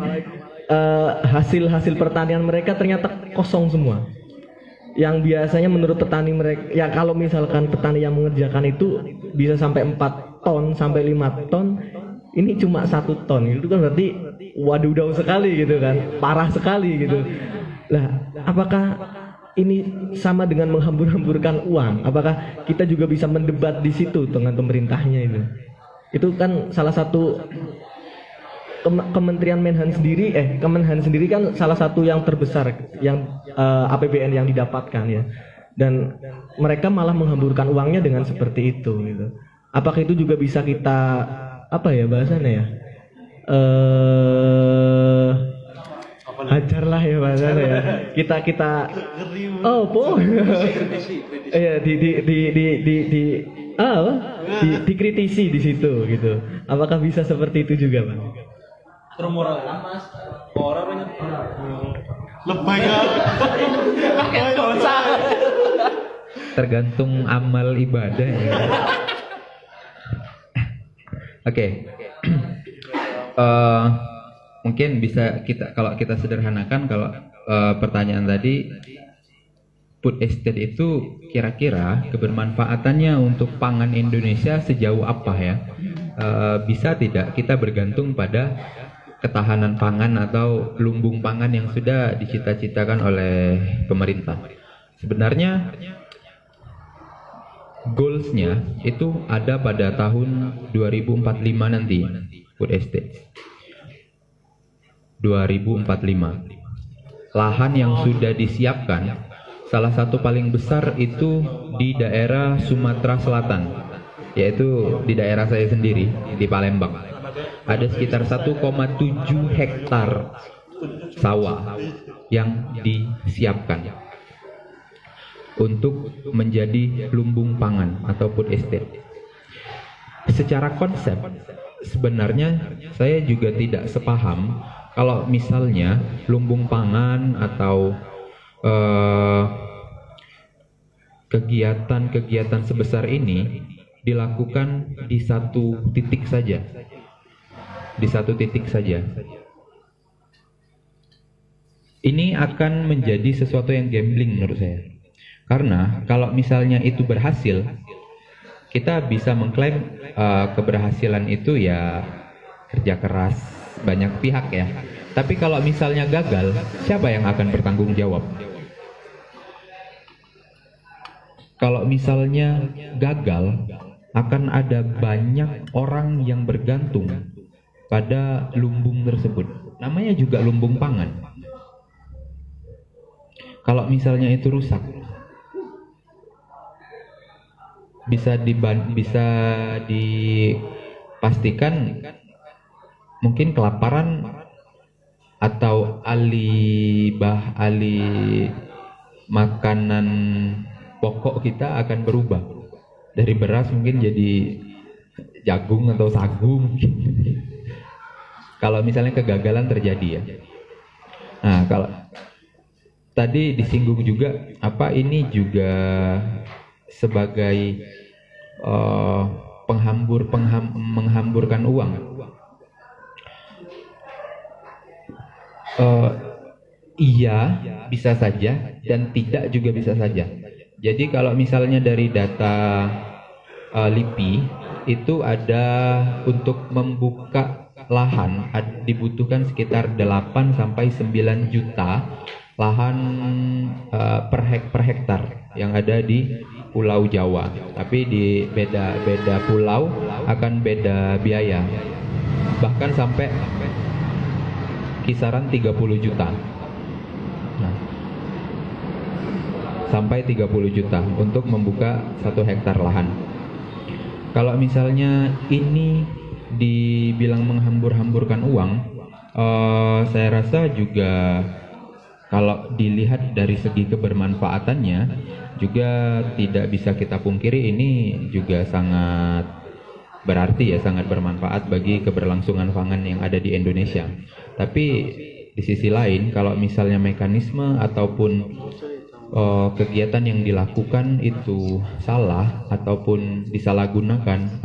hasil pertanian mereka ternyata kosong semua. Yang biasanya menurut petani mereka, ya kalau misalkan petani yang mengerjakan itu bisa sampai 4 ton sampai 5 ton, ini cuma 1 ton, itu kan berarti wadidaw sekali gitu kan, parah sekali gitu. Lah, apakah ini sama dengan menghambur-hamburkan uang? Apakah kita juga bisa mendebat di situ dengan pemerintahnya itu? Itu kan salah satu Kementerian Kemenhan sendiri kan salah satu yang terbesar yang APBN yang didapatkan ya, dan mereka malah menghamburkan uangnya dengan seperti itu gitu. Apakah itu juga bisa kita bahasanya ya, hajarlah ya bahasanya ya, kita dikritisi di situ gitu. Apakah bisa seperti itu juga, Bang? Termoral mas, orang banyak Lebay ya. Tergantung amal ibadah ya. Oke. Mungkin bisa kalau kita sederhanakan, kalau pertanyaan tadi, food estate itu kira-kira kebermanfaatannya untuk pangan Indonesia sejauh apa ya? Bisa tidak kita bergantung pada ketahanan pangan atau lumbung pangan yang sudah dicita-citakan oleh pemerintah? Sebenarnya goals-nya itu ada pada tahun 2045 nanti food estate. 2045. Lahan yang sudah disiapkan, salah satu paling besar itu di daerah Sumatera Selatan, yaitu di daerah saya sendiri, di Palembang. Ada sekitar 1,7 hektar sawah yang disiapkan untuk menjadi lumbung pangan atau food estate. Secara konsep, sebenarnya saya juga tidak sepaham kalau misalnya lumbung pangan atau kegiatan-kegiatan sebesar ini dilakukan di satu titik saja. Ini akan menjadi sesuatu yang gambling menurut saya. Karena kalau misalnya itu berhasil, kita bisa mengklaim keberhasilan itu ya kerja keras banyak pihak ya. Tapi kalau misalnya gagal, siapa yang akan bertanggung jawab? Kalau misalnya gagal, akan ada banyak orang yang bergantung pada lumbung tersebut. Namanya juga lumbung pangan. Kalau misalnya itu rusak, bisa dipastikan mungkin kelaparan atau alih makanan pokok kita akan berubah dari beras mungkin jadi jagung atau sagu mungkin. Kalau misalnya kegagalan terjadi ya. Nah, kalau tadi disinggung juga ini juga sebagai menghamburkan uang. Iya, bisa saja dan tidak juga bisa saja. Jadi kalau misalnya dari data LIPI itu ada untuk membuka lahan dibutuhkan sekitar 8 sampai 9 juta lahan per hektar yang ada di Pulau Jawa. Tapi di beda pulau akan beda biaya. Bahkan sampai kisaran 30 juta. Nah, sampai 30 juta untuk membuka 1 hektar lahan. Kalau misalnya ini dibilang menghambur-hamburkan uang, saya rasa juga kalau dilihat dari segi kebermanfaatannya juga tidak bisa kita pungkiri ini juga sangat berarti ya, sangat bermanfaat bagi keberlangsungan pangan yang ada di Indonesia. Tapi di sisi lain kalau misalnya mekanisme ataupun kegiatan yang dilakukan itu salah ataupun disalahgunakan,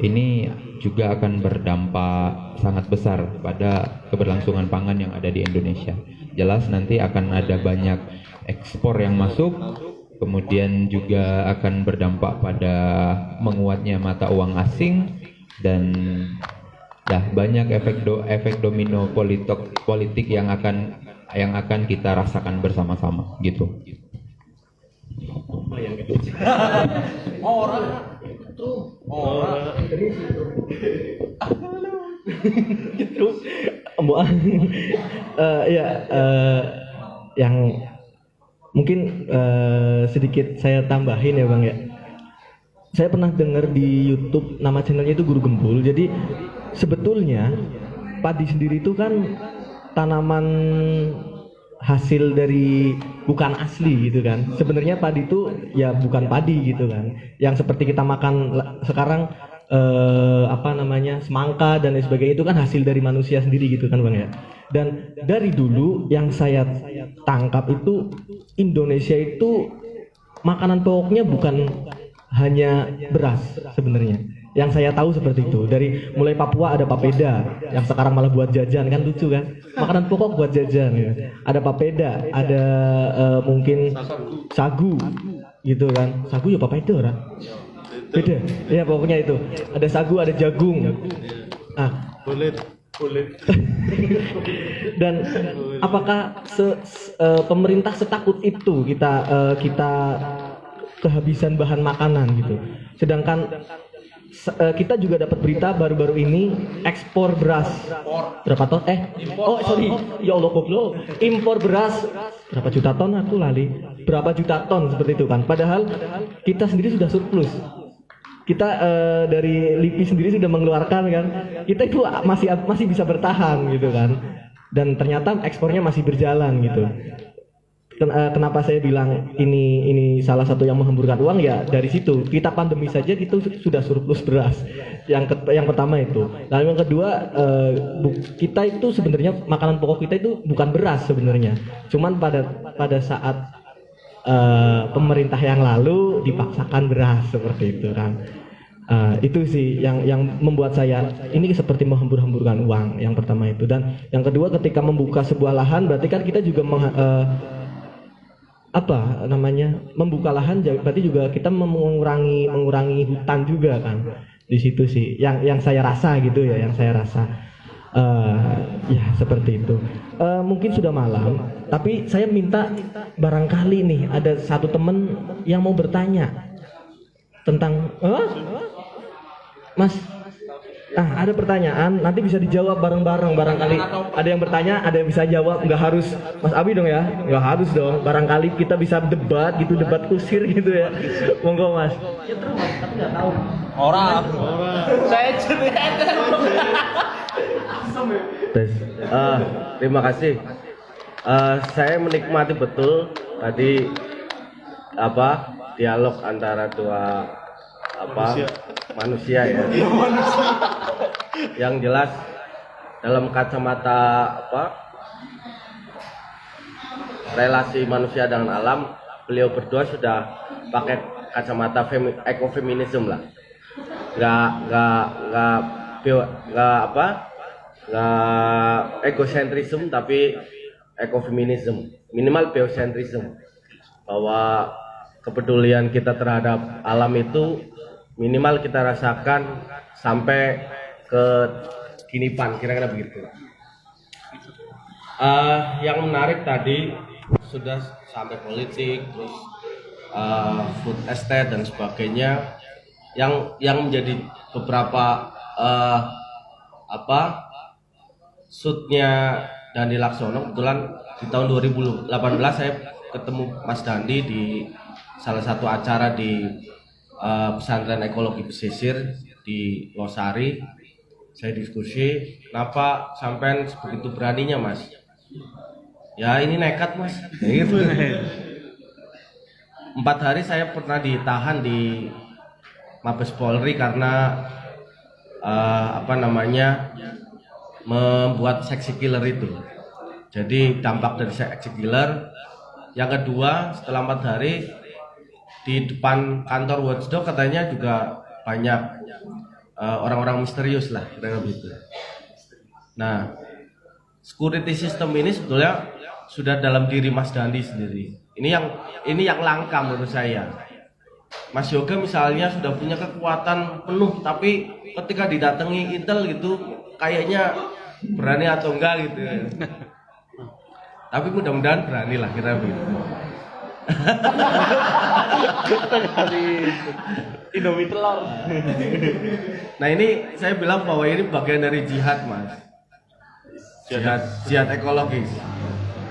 ini juga akan berdampak sangat besar pada keberlangsungan pangan yang ada di Indonesia. Jelas nanti akan ada banyak ekspor yang masuk, kemudian juga akan berdampak pada menguatnya mata uang asing dan banyak efek domino politik yang akan kita rasakan bersama-sama gitu. Yang mungkin sedikit saya tambahin ya Bang ya. Saya pernah dengar di YouTube nama channelnya itu Guru Gembul. Jadi sebetulnya padi sendiri itu kan tanaman hasil dari bukan asli gitu kan. Sebenarnya padi itu ya bukan padi gitu kan. Yang seperti kita makan sekarang semangka dan lain sebagainya itu kan hasil dari manusia sendiri gitu kan Bang ya. Dan dari dulu yang saya tangkap itu Indonesia itu makanan pokoknya bukan hanya beras sebenarnya. Yang saya tahu seperti itu. Dari mulai Papua ada papeda yang sekarang malah buat jajan kan, lucu kan? Makanan pokok buat jajan ya. Ada papeda, ada mungkin sagu gitu kan. Sagu ya papeda kan? Beda. Ya pokoknya itu. Ada sagu, ada jagung. Kulit. Dan apakah pemerintah setakut itu kita kehabisan bahan makanan gitu? Sedangkan kita juga dapat berita baru-baru ini ekspor beras. Berapa ton? Ya Allah goblok. Impor beras berapa juta ton aku lali. Berapa juta ton seperti itu kan. Padahal kita sendiri sudah surplus. Kita dari LIPI sendiri sudah mengeluarkan kan. Kita itu masih bisa bertahan gitu kan. Dan ternyata ekspornya masih berjalan gitu. Kenapa saya bilang ini salah satu yang menghamburkan uang ya dari situ. Kita pandemi saja itu sudah surplus beras. Yang pertama itu. Lalu yang kedua kita itu sebenarnya makanan pokok kita itu bukan beras sebenarnya. Cuman pada saat pemerintah yang lalu dipaksakan beras seperti itu kan. Itu sih yang membuat saya ini seperti menghambur-hamburkan uang. Yang pertama itu, dan yang kedua ketika membuka sebuah lahan berarti kan kita juga membuka lahan berarti juga kita mengurangi hutan juga kan. Di situ sih yang saya rasa gitu ya, yang saya rasa ya seperti itu. Mungkin sudah malam, tapi saya minta barangkali nih ada satu teman yang mau bertanya tentang Mas, ada pertanyaan, nanti bisa dijawab bareng-bareng. Barangkali ada yang bertanya, ada yang bisa jawab. Nggak harus Mas Abi dong ya, nggak harus dong. Barangkali kita bisa debat gitu, debat kusir gitu ya. Monggo Mas. Ya terus Mas, tapi nggak tahu. Orang. Saya cerita. Terima kasih. Saya menikmati betul tadi dialog antara dua manusia ya. Yang jelas dalam kacamata relasi manusia dengan alam, beliau berdua sudah pakai kacamata ekofeminisme lah. Nggak egosentrisme tapi ekofeminisme, minimal biosentrisme, bahwa kepedulian kita terhadap alam itu minimal kita rasakan sampai ke kinipan, kira-kira begitu. Yang menarik tadi sudah sampai politik, terus food estate dan sebagainya, yang menjadi beberapa shootnya Dandi Laksono. Kebetulan di tahun 2018 saya ketemu Mas Dandi di salah satu acara di pesantren ekologi pesisir di Losari. Saya diskusi, kenapa sampean begitu beraninya Mas? Ya ini nekat Mas. Gitu. 4 hari saya pernah ditahan di Mabes Polri karena membuat seksi killer itu. Jadi dampak dari seksi killer. Yang kedua, setelah 4 hari di depan kantor Watchdog katanya juga banyak orang-orang misterius lah, kira-kira begitu. Nah, security system ini sebetulnya sudah dalam diri Mas Dandi sendiri. Ini yang langka menurut saya. Mas Yoga misalnya sudah punya kekuatan penuh, tapi ketika didatangi Intel gitu, kayaknya berani atau enggak gitu. Tapi mudah-mudahan berani lah, kira begitu. Indomie telur. Nah ini saya bilang bahwa ini bagian dari jihad Mas. Jihad ekologis,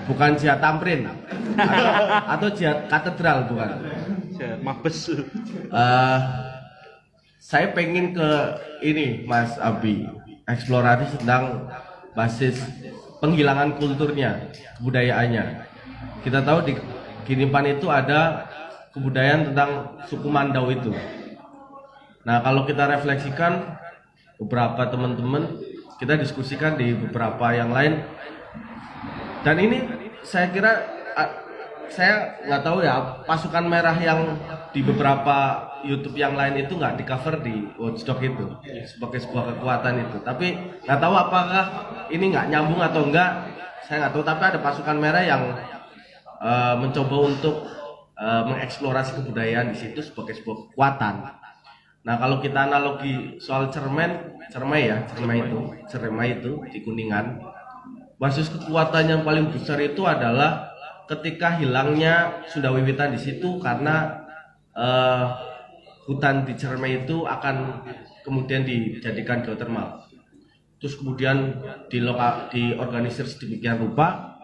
bukan jihad tamrin atau jihad katedral, bukan. Jihad mabes. Saya pengen ke ini Mas Abi, eksplorasi tentang basis penghilangan kulturnya, kebudayaannya. Kita tahu di Kinipan itu ada kebudayaan tentang suku Mandau itu. Nah kalau kita refleksikan beberapa teman-teman, kita diskusikan di beberapa yang lain, dan ini saya kira saya nggak tahu ya, pasukan merah yang di beberapa YouTube yang lain itu nggak di cover di Watchdog itu sebagai sebuah kekuatan itu. Tapi nggak tahu apakah ini nggak nyambung atau enggak, saya nggak tahu. Tapi ada pasukan merah yang mencoba untuk mengeksplorasi kebudayaan di situ sebagai sebuah kekuatan. Nah kalau kita analogi soal cermai itu di Kuningan, basis kekuatan yang paling besar itu adalah ketika hilangnya Sunda Wiwitan di situ, karena hutan di Cermai itu akan kemudian dijadikan geothermal. Terus kemudian diorganisir sedemikian rupa,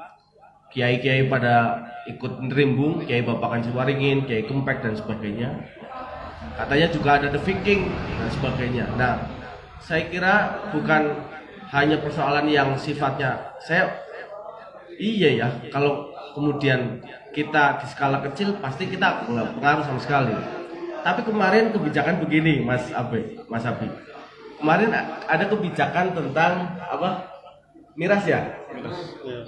kiai-kiai pada ikut nerimbung, Kiai Babakan Siwaringin, Kiai Kempek dan sebagainya. Katanya juga ada The Viking dan sebagainya. Nah, saya kira bukan hanya persoalan yang sifatnya iya ya, kalau kemudian kita di skala kecil pasti kita nggak pengaruh sama sekali. Tapi kemarin kebijakan begini, Mas Abi. Kemarin ada kebijakan tentang apa? Miras ya?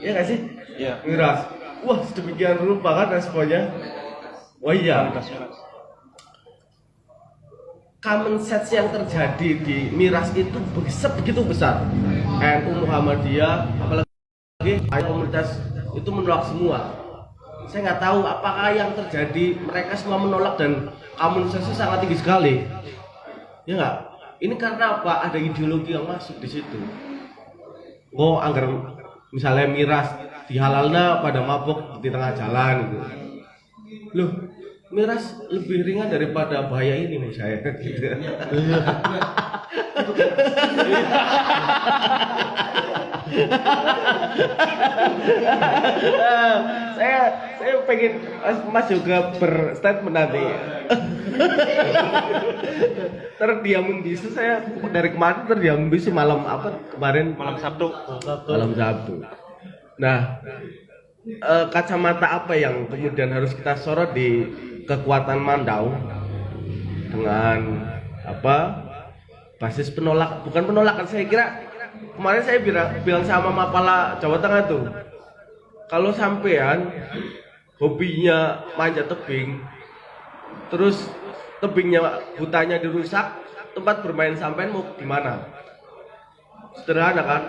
Iya nggak sih? Iya. Miras. Wah, sedemikian rupa kan responnya. Oh iya. Common sense yang terjadi di miras itu begitu besar. NU Muhammadiyah, apalagi komunitas itu menolak semua. Saya nggak tahu apakah yang terjadi, mereka semua menolak dan common sense sangat tinggi sekali. Ya nggak? Ini karena apa? Ada ideologi yang masuk di situ. Oh, agar misalnya miras dihalalnya pada mabuk di tengah jalan gitu. Loh, miras lebih ringan daripada bahaya ini menurut saya. Gitu. saya pengen Mas juga berstatement nanti. Terdiam bisu, saya dari kemarin terdiam bisu malam Sabtu. Nah, kacamata apa yang kemudian harus kita sorot di kekuatan Mandau dengan basis bukan penolakan. Saya kira kemarin saya bilang sama Mapala Jawa Tengah tuh, kalau sampean hobinya manjat tebing, terus tebingnya hutannya dirusak, tempat bermain sampean mau di mana? Sederhana kan?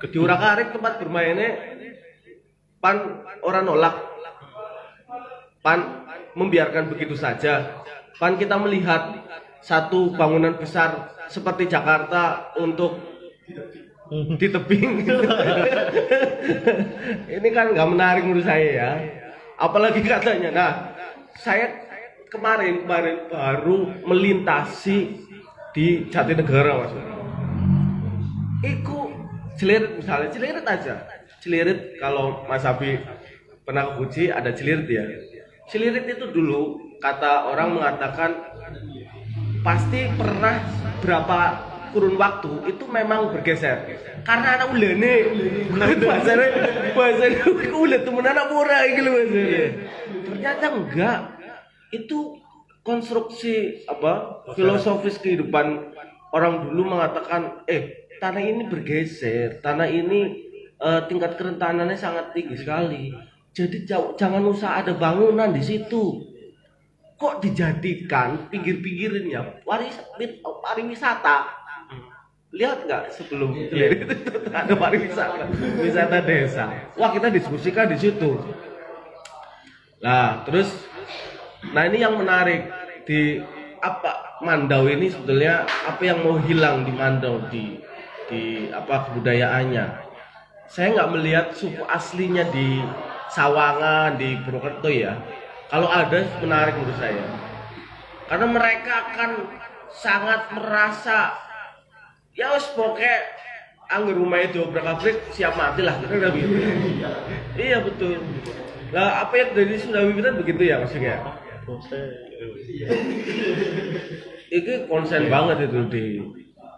Di urak-arik tempat bermainnya pan orang nolak, pan membiarkan begitu saja. Pan kita melihat satu bangunan besar seperti Jakarta untuk di tebing. Ini kan nggak menarik menurut saya ya. Apalagi katanya. Nah, saya kemarin baru melintasi di Jatinegara, Mas. Iku Cilirit misalnya, Cilirit kalau Mas Abi pernah ke Puji ada Cilirit ya. Cilirit itu dulu kata orang mengatakan pasti pernah berapa kurun waktu itu memang bergeser karena anak ulane bahasanya ulet temen anak murah gitu loh. Ternyata enggak, itu konstruksi filosofis kehidupan orang dulu mengatakan tanah ini bergeser, tanah ini tingkat kerentanannya sangat tinggi sekali. Jadi jangan usah ada bangunan di situ. Kok dijadikan pinggir-pinggirnya pariwisata? Lihat nggak sebelum itu ada pariwisata, wisata desa. Wah, kita diskusikan di situ. Nah, terus, ini yang menarik di Mandau ini sebetulnya apa yang mau hilang di Mandau di kebudayaannya. Saya nggak melihat suku aslinya di Sawangan, di Purwokerto ya. Kalau ada menarik menurut saya, karena mereka akan sangat merasa ya wes pokoknya anggur rumah itu obrak-abrik siap mati lah gitu. Iya betul. Lah apa yang dari Sunda Wiwitan begitu ya maksudnya? Itu konsen banget itu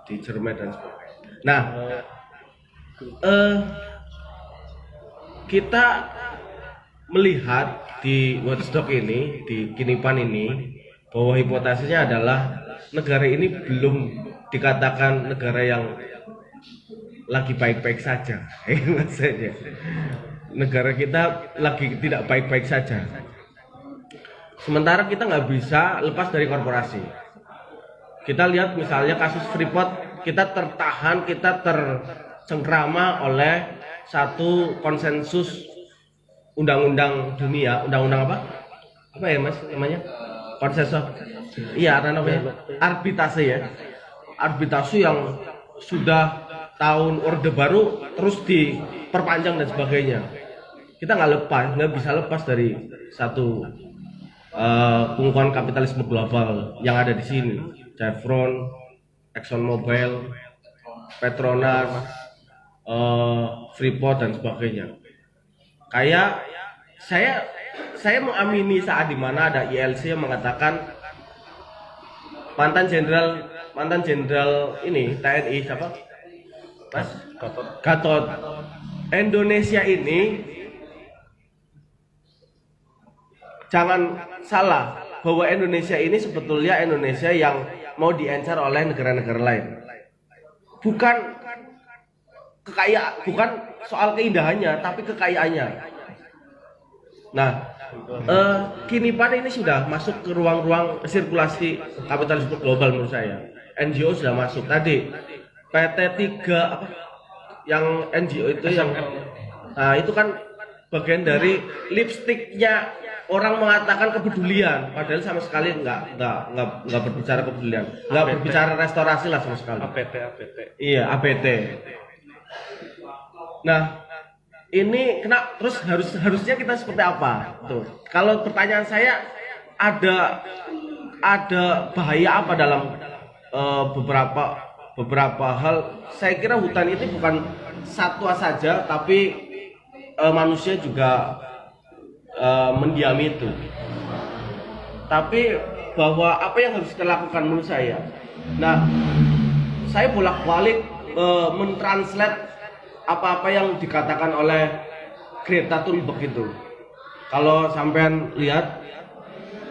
di Cermet dan sebagainya. Nah, kita melihat di Woodstock ini, di Kinipan ini, bahwa hipotesisnya adalah negara ini belum dikatakan negara yang lagi baik-baik saja. Maksudnya negara kita lagi tidak baik-baik saja. Sementara kita nggak bisa lepas dari korporasi. Kita lihat misalnya kasus Freeport, kita tertahan, kita tercengkrama oleh satu konsensus undang-undang dunia, undang-undang apa ya Mas namanya? Konsensus. Iya, arbitrase ya. Arbitrase yang sudah tahun Orde Baru terus diperpanjang dan sebagainya. Kita nggak bisa lepas dari satu pungkawan kapitalisme global yang ada di sini. Chevron, ExxonMobil, Petronas, Freeport dan sebagainya. Kayak saya mengamini saat dimana ada ILC yang mengatakan mantan jenderal ini TNI siapa? Mas Gatot. Indonesia ini jangan salah bahwa Indonesia ini sebetulnya Indonesia yang mau diencar oleh negara-negara lain. Bukan soal keindahannya, tapi kekayaannya. Nah, Kinipan ini sudah masuk ke ruang-ruang sirkulasi kapitalisme global menurut saya. NGO sudah masuk tadi. PT 3 apa? Yang NGO itu yang nah itu kan bagian dari lipstiknya orang mengatakan kepedulian, padahal sama sekali nggak berbicara kepedulian, nggak berbicara restorasi lah sama sekali. APT. Iya, APT. Nah, ini terus harusnya kita seperti apa? Tuh. Kalau pertanyaan saya ada bahaya apa dalam beberapa hal? Saya kira hutan itu bukan satwa saja, tapi manusia juga mendiami itu. Tapi bahwa apa yang harus kita lakukan menurut saya. Nah, saya bolak-balik mentranslate apa-apa yang dikatakan oleh Greta Thunberg itu. Kalau sampean lihat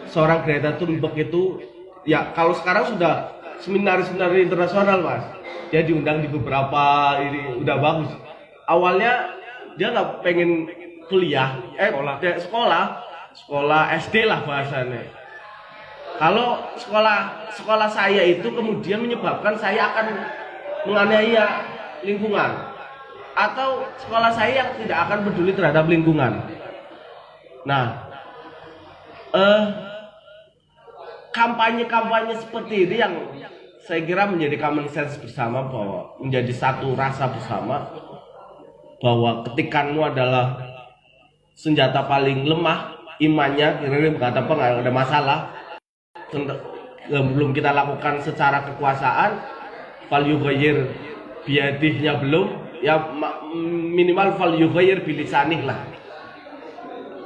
seorang Greta Thunberg itu, ya kalau sekarang sudah seminar-seminar internasional, Mas. Dia diundang di beberapa ini udah bagus. Awalnya dia nggak pengen kuliah, sekolah SD lah bahasanya. Kalau sekolah saya itu kemudian menyebabkan saya akan menganiaya lingkungan, atau sekolah saya yang tidak akan peduli terhadap lingkungan. Nah, kampanye seperti ini yang saya kira menjadi common sense bersama, bahwa menjadi satu rasa bersama bahwa ketikanmu adalah senjata paling lemah, imannya kira-kira berkata apa nggak ada masalah. Belum kita lakukan secara kekuasaan, fal yughayyir biyadihnya belum, ya minimal fal yughayyir bilisanih lah,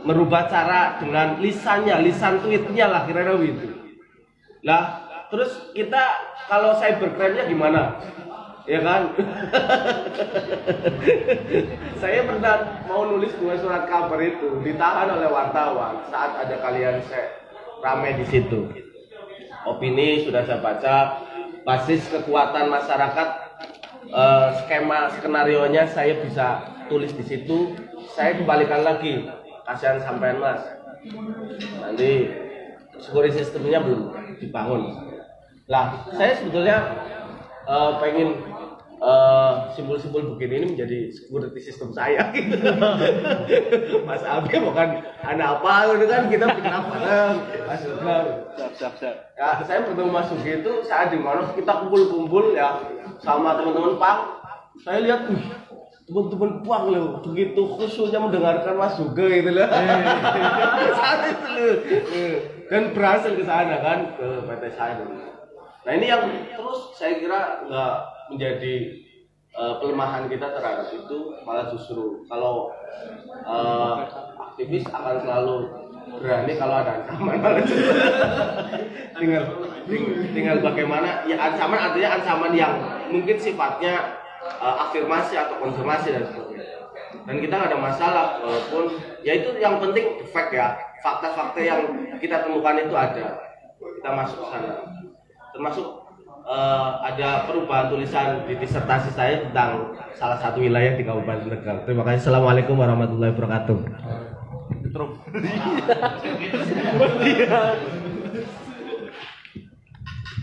merubah cara dengan lisan tweetnya lah kira-kira gitu lah. Terus kita kalau cybercrime-nya gimana, ya kan? Saya pernah mau nulis 2 surat kabar itu, ditahan oleh wartawan saat ada kalian ramai di situ. Opini sudah saya baca, basis kekuatan masyarakat, skema skenario-nya saya bisa tulis di situ. Saya kembalikan lagi, kasihan sampean Mas. Nanti security sistemnya belum dibangun. Lah, saya sebetulnya pengen simbol-simbol begini ini menjadi security system saya gitu. Mas Abi bukan anak apa gitu kan, kita bikin apa Mas siap. Ya, saya bertemu Mas Sugi itu saat dimana kita kumpul-kumpul ya sama teman-teman PANG. Saya lihat teman-teman PANG loh begitu khusyuknya mendengarkan Mas Sugi gitu loh. Saat itu loh. Dan berhasil ke sana kan, ke PT saya. Nah ini yang terus saya kira nggak menjadi pelemahan kita terhadap itu, malah justru kalau aktivis akan selalu berani kalau ada ancaman. tinggal bagaimana ya, ancaman artinya ancaman yang mungkin sifatnya afirmasi atau konfirmasi dan sebagainya. Dan kita nggak ada masalah walaupun ya itu yang penting fact ya, fakta-fakta yang kita temukan itu ada, kita masuk ke sana. Termasuk ada perubahan tulisan di disertasi saya tentang salah satu wilayah di Kabupaten Tegal. Terima kasih. Assalamualaikum warahmatullahi wabarakatuh.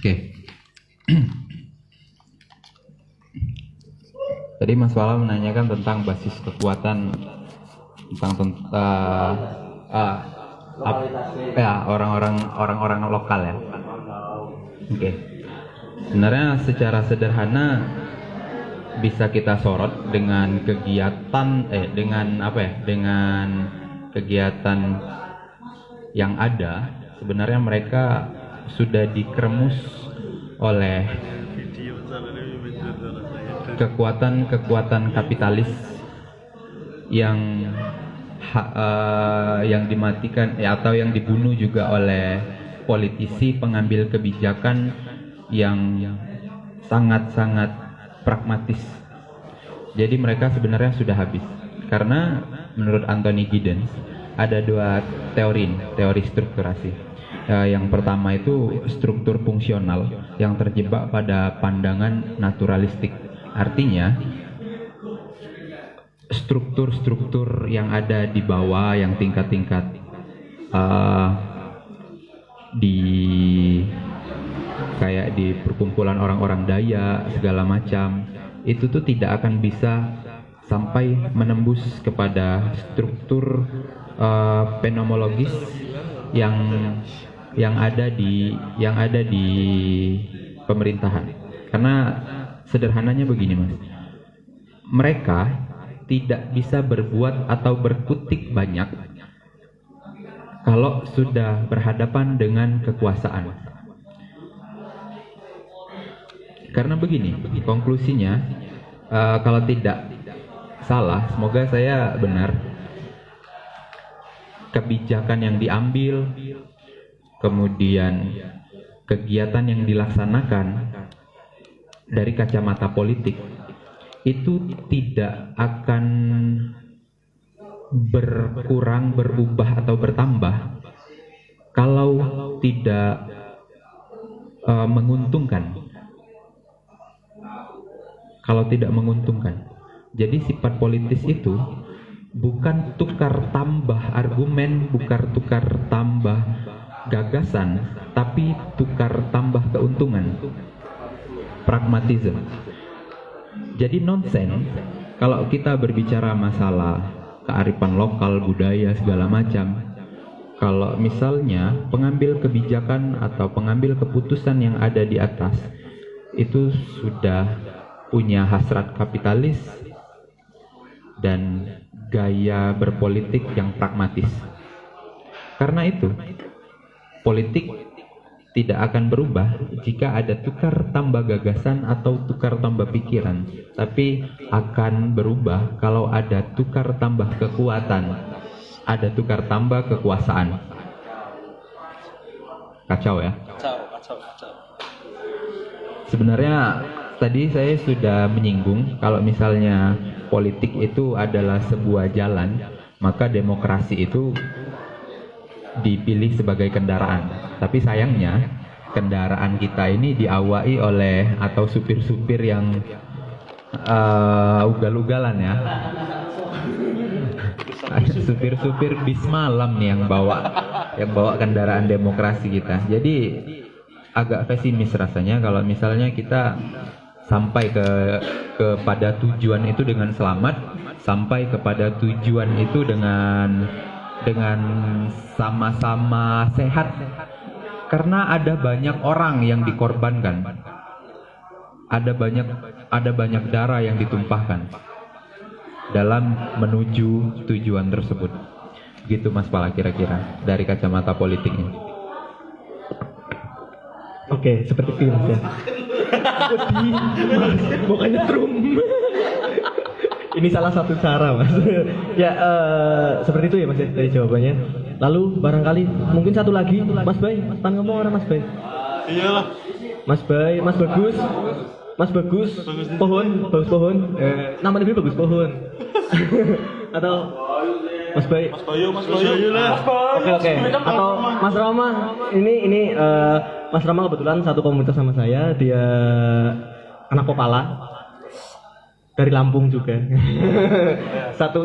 Oke. Tadi Mas Fala menanyakan tentang basis kekuatan orang-orang lokal ya. Oke. Sebenarnya secara sederhana bisa kita sorot dengan kegiatan dengan kegiatan yang ada. Sebenarnya mereka sudah dikeremus oleh kekuatan kapitalis yang dimatikan atau yang dibunuh juga oleh politisi pengambil kebijakan yang sangat-sangat pragmatis. Jadi mereka sebenarnya sudah habis. Karena menurut Anthony Giddens ada dua teori strukturasi. Yang pertama itu struktur fungsional yang terjebak pada pandangan naturalistik. Artinya struktur-struktur yang ada di bawah, yang tingkat-tingkat kayak di perkumpulan orang-orang Dayak segala macam, itu tuh tidak akan bisa sampai menembus kepada struktur fenomenologis yang ada di pemerintahan. Karena sederhananya begini, Mas. Mereka tidak bisa berbuat atau berkutik banyak kalau sudah berhadapan dengan kekuasaan. Karena begini, konklusinya, kalau tidak salah, semoga saya benar, kebijakan yang diambil, kemudian kegiatan yang dilaksanakan dari kacamata politik itu tidak akan berkurang, berubah atau bertambah kalau tidak menguntungkan. Kalau tidak menguntungkan. Jadi sifat politis itu bukan tukar tambah argumen, bukan tukar tambah gagasan, tapi tukar tambah keuntungan. Pragmatisme. Jadi nonsen kalau kita berbicara masalah kearifan lokal, budaya segala macam. Kalau misalnya pengambil kebijakan atau pengambil keputusan yang ada di atas itu sudah punya hasrat kapitalis dan gaya berpolitik yang pragmatis. Karena itu, politik tidak akan berubah jika ada tukar tambah gagasan atau tukar tambah pikiran, tapi akan berubah kalau ada tukar tambah kekuatan, ada tukar tambah kekuasaan. Kacau ya? Kacau. Sebenarnya tadi saya sudah menyinggung kalau misalnya politik itu adalah sebuah jalan, maka demokrasi itu dipilih sebagai kendaraan. Tapi sayangnya kendaraan kita ini diawai oleh atau supir-supir yang ugal-ugalan ya. Supir-supir bis malam nih yang bawa kendaraan demokrasi kita. Jadi agak pesimis rasanya kalau misalnya kita sampai kepada tujuan itu dengan selamat, sampai kepada tujuan itu dengan sama-sama sehat. Karena ada banyak orang yang dikorbankan, ada banyak darah yang ditumpahkan dalam menuju tujuan tersebut. Gitu Mas Pala kira-kira dari kacamata politiknya. Oke, seperti film ya. Bukannya drum. Ini salah satu cara, Mas. Ya, seperti itu ya Mas dari jawabannya. Lalu barangkali mungkin satu lagi, Mas Bay, pan ngomong orang Mas Bay. Iyalah. Mas Bay, Mas Bagus. Mas Bagus, bagus pohon. Nama dia Bagus pohon. Atau Mas Bay. Mas Bayu lah. Oke. Atau Mas Rama. Ini Mas Rama kebetulan satu komunitas sama saya. Dia anak Kopala. Dari Lampung juga. satu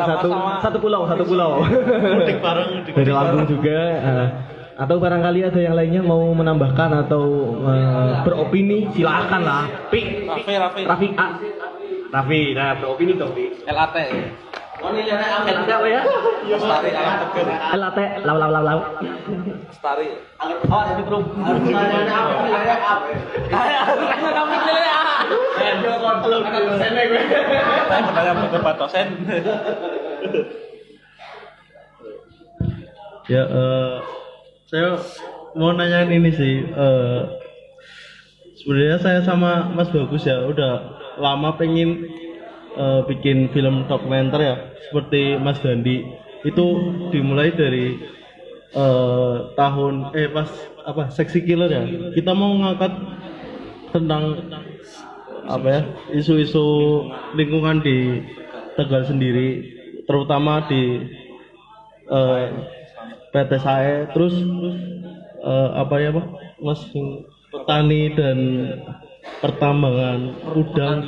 pulau. Mudik bareng. Dari Lampung juga. Atau barangkali ada yang lainnya mau menambahkan atau beropini, silakan lah. Raffi, nah beropini dong. LAT. Oh ini LAT apa ya? Lestari ayam teger. LAT, lau. Lestari. Oh, spektrum. Ya, saya mau nanyain ini sih. Sebenarnya saya sama Mas Bagus ya udah lama pengen bikin film dokumenter ya seperti Mas Dandi. Itu dimulai dari tahun pas Seksi Killer ya. Kita mau ngangkat tentang isu-isu lingkungan di Tegal sendiri, terutama di PT SAE, terus Mas, petani dan pertambangan udang,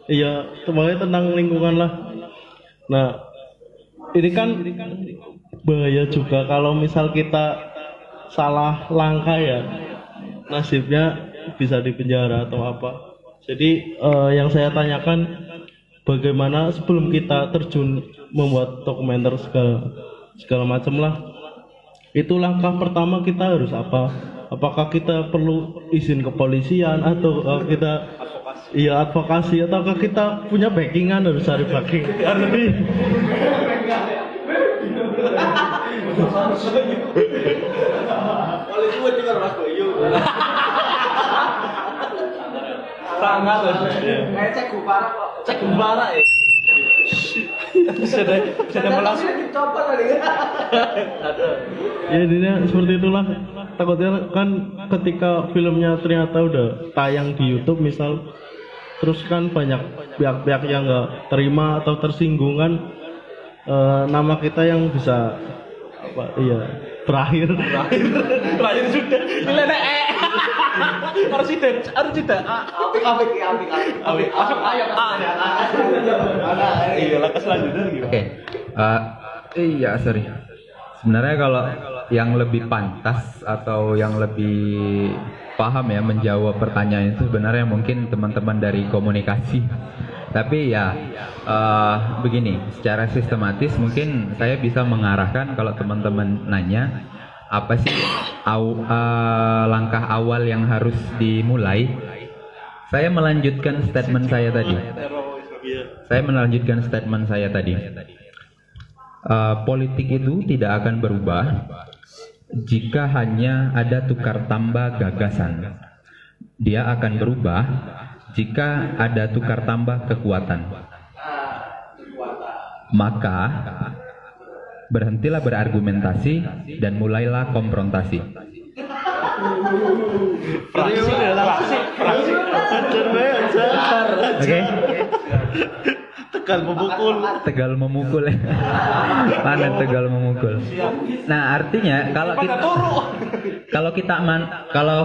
iya semuanya tentang lingkungan lah. Nah ini kan bahaya juga kalau misal kita salah langkah ya, nasibnya bisa dipenjara atau apa. Jadi yang saya tanyakan, bagaimana sebelum kita terjun membuat dokumenter segala macam lah, itu langkah pertama kita harus apa? Apakah kita perlu izin kepolisian atau kita advokasi, ataukah kita punya backingan, harus cari backing? Sangat cek gubara ya. Sudah melasuk. Ya intinya seperti itulah. Takutnya kan ketika filmnya ternyata udah tayang di YouTube misal, terus kan banyak pihak-pihak yang nggak terima atau tersinggungan, nama kita yang bisa berakhir sudah nilai harus tidak sorry. Sebenarnya kalau yang lebih pantas atau yang lebih paham ya menjawab pertanyaan itu sebenarnya mungkin teman-teman dari komunikasi. Tapi begini, secara sistematis mungkin saya bisa mengarahkan kalau teman-teman nanya apa sih langkah awal yang harus dimulai. Saya melanjutkan statement saya tadi. Politik itu tidak akan berubah jika hanya ada tukar tambah gagasan. Dia akan berubah jika ada tukar tambah kekuatan. Maka berhentilah berargumentasi dan mulailah konfrontasi. Oke. Tegal memukul. Mana tegal memukul? Nah, artinya kalau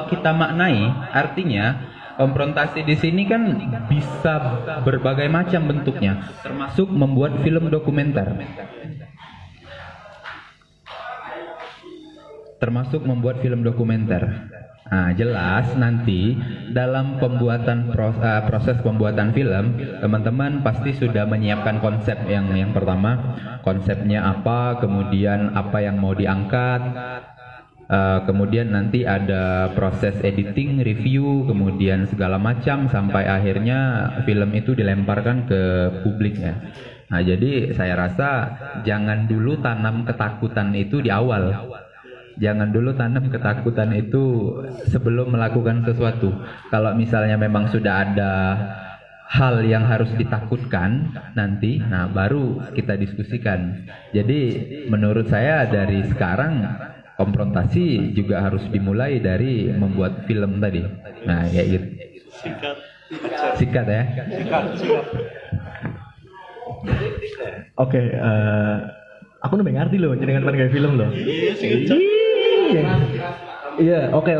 kita maknai, artinya konfrontasi di sini kan bisa berbagai macam bentuknya, termasuk membuat film dokumenter. Nah, jelas nanti dalam proses pembuatan film, teman-teman pasti sudah menyiapkan konsep yang pertama, konsepnya apa, kemudian apa yang mau diangkat, kemudian nanti ada proses editing, review, kemudian segala macam sampai akhirnya film itu dilemparkan ke publiknya. Nah, jadi saya rasa jangan dulu tanam ketakutan itu di awal. Jangan dulu tanam ketakutan itu sebelum melakukan sesuatu. Kalau misalnya memang sudah ada hal yang harus ditakutkan nanti, nah baru kita diskusikan. Jadi menurut saya dari sekarang konfrontasi juga harus dimulai dari membuat film tadi. Nah, ya gitu. Sikat ya. Oke, aku udah ngerti loh dengan pakai film loh. Iya, oke.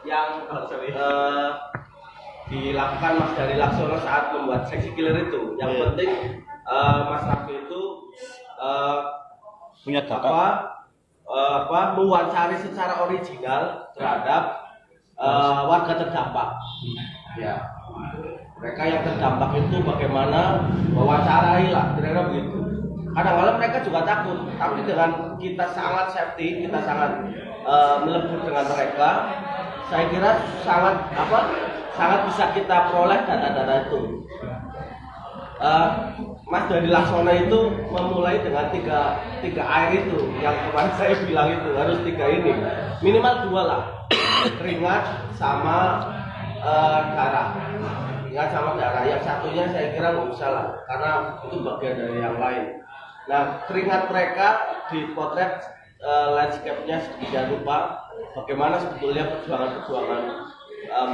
Yang dilakukan Mas Dani Laksono saat membuat Seksi Killer itu, yang penting Mas Raffi itu punya data mewawancari secara original terhadap warga terdampak. Ya, mereka yang terdampak itu bagaimana mewawancarai lah, kira-kira begitu. Kadang-kadang mereka juga takut, tapi dengan kita sangat safety, kita sangat melebur dengan mereka, saya kira sangat bisa kita peroleh data-data itu. Mas Dani Laksono itu memulai dengan tiga air itu, yang kemarin saya bilang itu harus 3 ini, minimal 2 lah. keringat sama darah. Keringat sama darah. Yang satunya saya kira nggak usah lah, karena itu bagian dari yang lain. Nah, keringat mereka dipotret landscape-nya sedemikian rupa, bagaimana sebetulnya perjuangan-perjuangan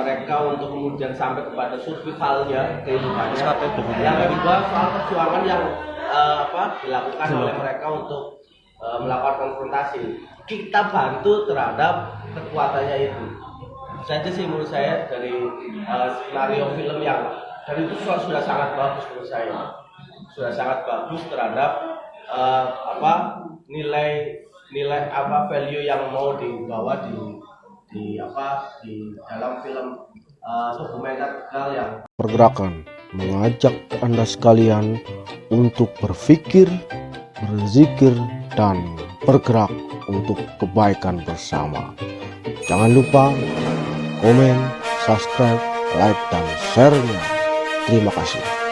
mereka untuk kemudian sampai kepada survivalnya, kehidupannya. Yang kedua soal perjuangan yang dilakukan oleh mereka untuk melakukan konfrontasi. Kita bantu terhadap kekuatannya itu. Saja sih menurut saya dari skenario film yang dari itu sudah sangat bagus menurut saya. Sudah sangat bagus terhadap nilai value yang mau dibawa di dalam film dokumenter yang pergerakan mengajak Anda sekalian untuk berpikir, berzikir, dan bergerak untuk kebaikan bersama. Jangan lupa komen, subscribe, like, dan share-nya. Terima kasih.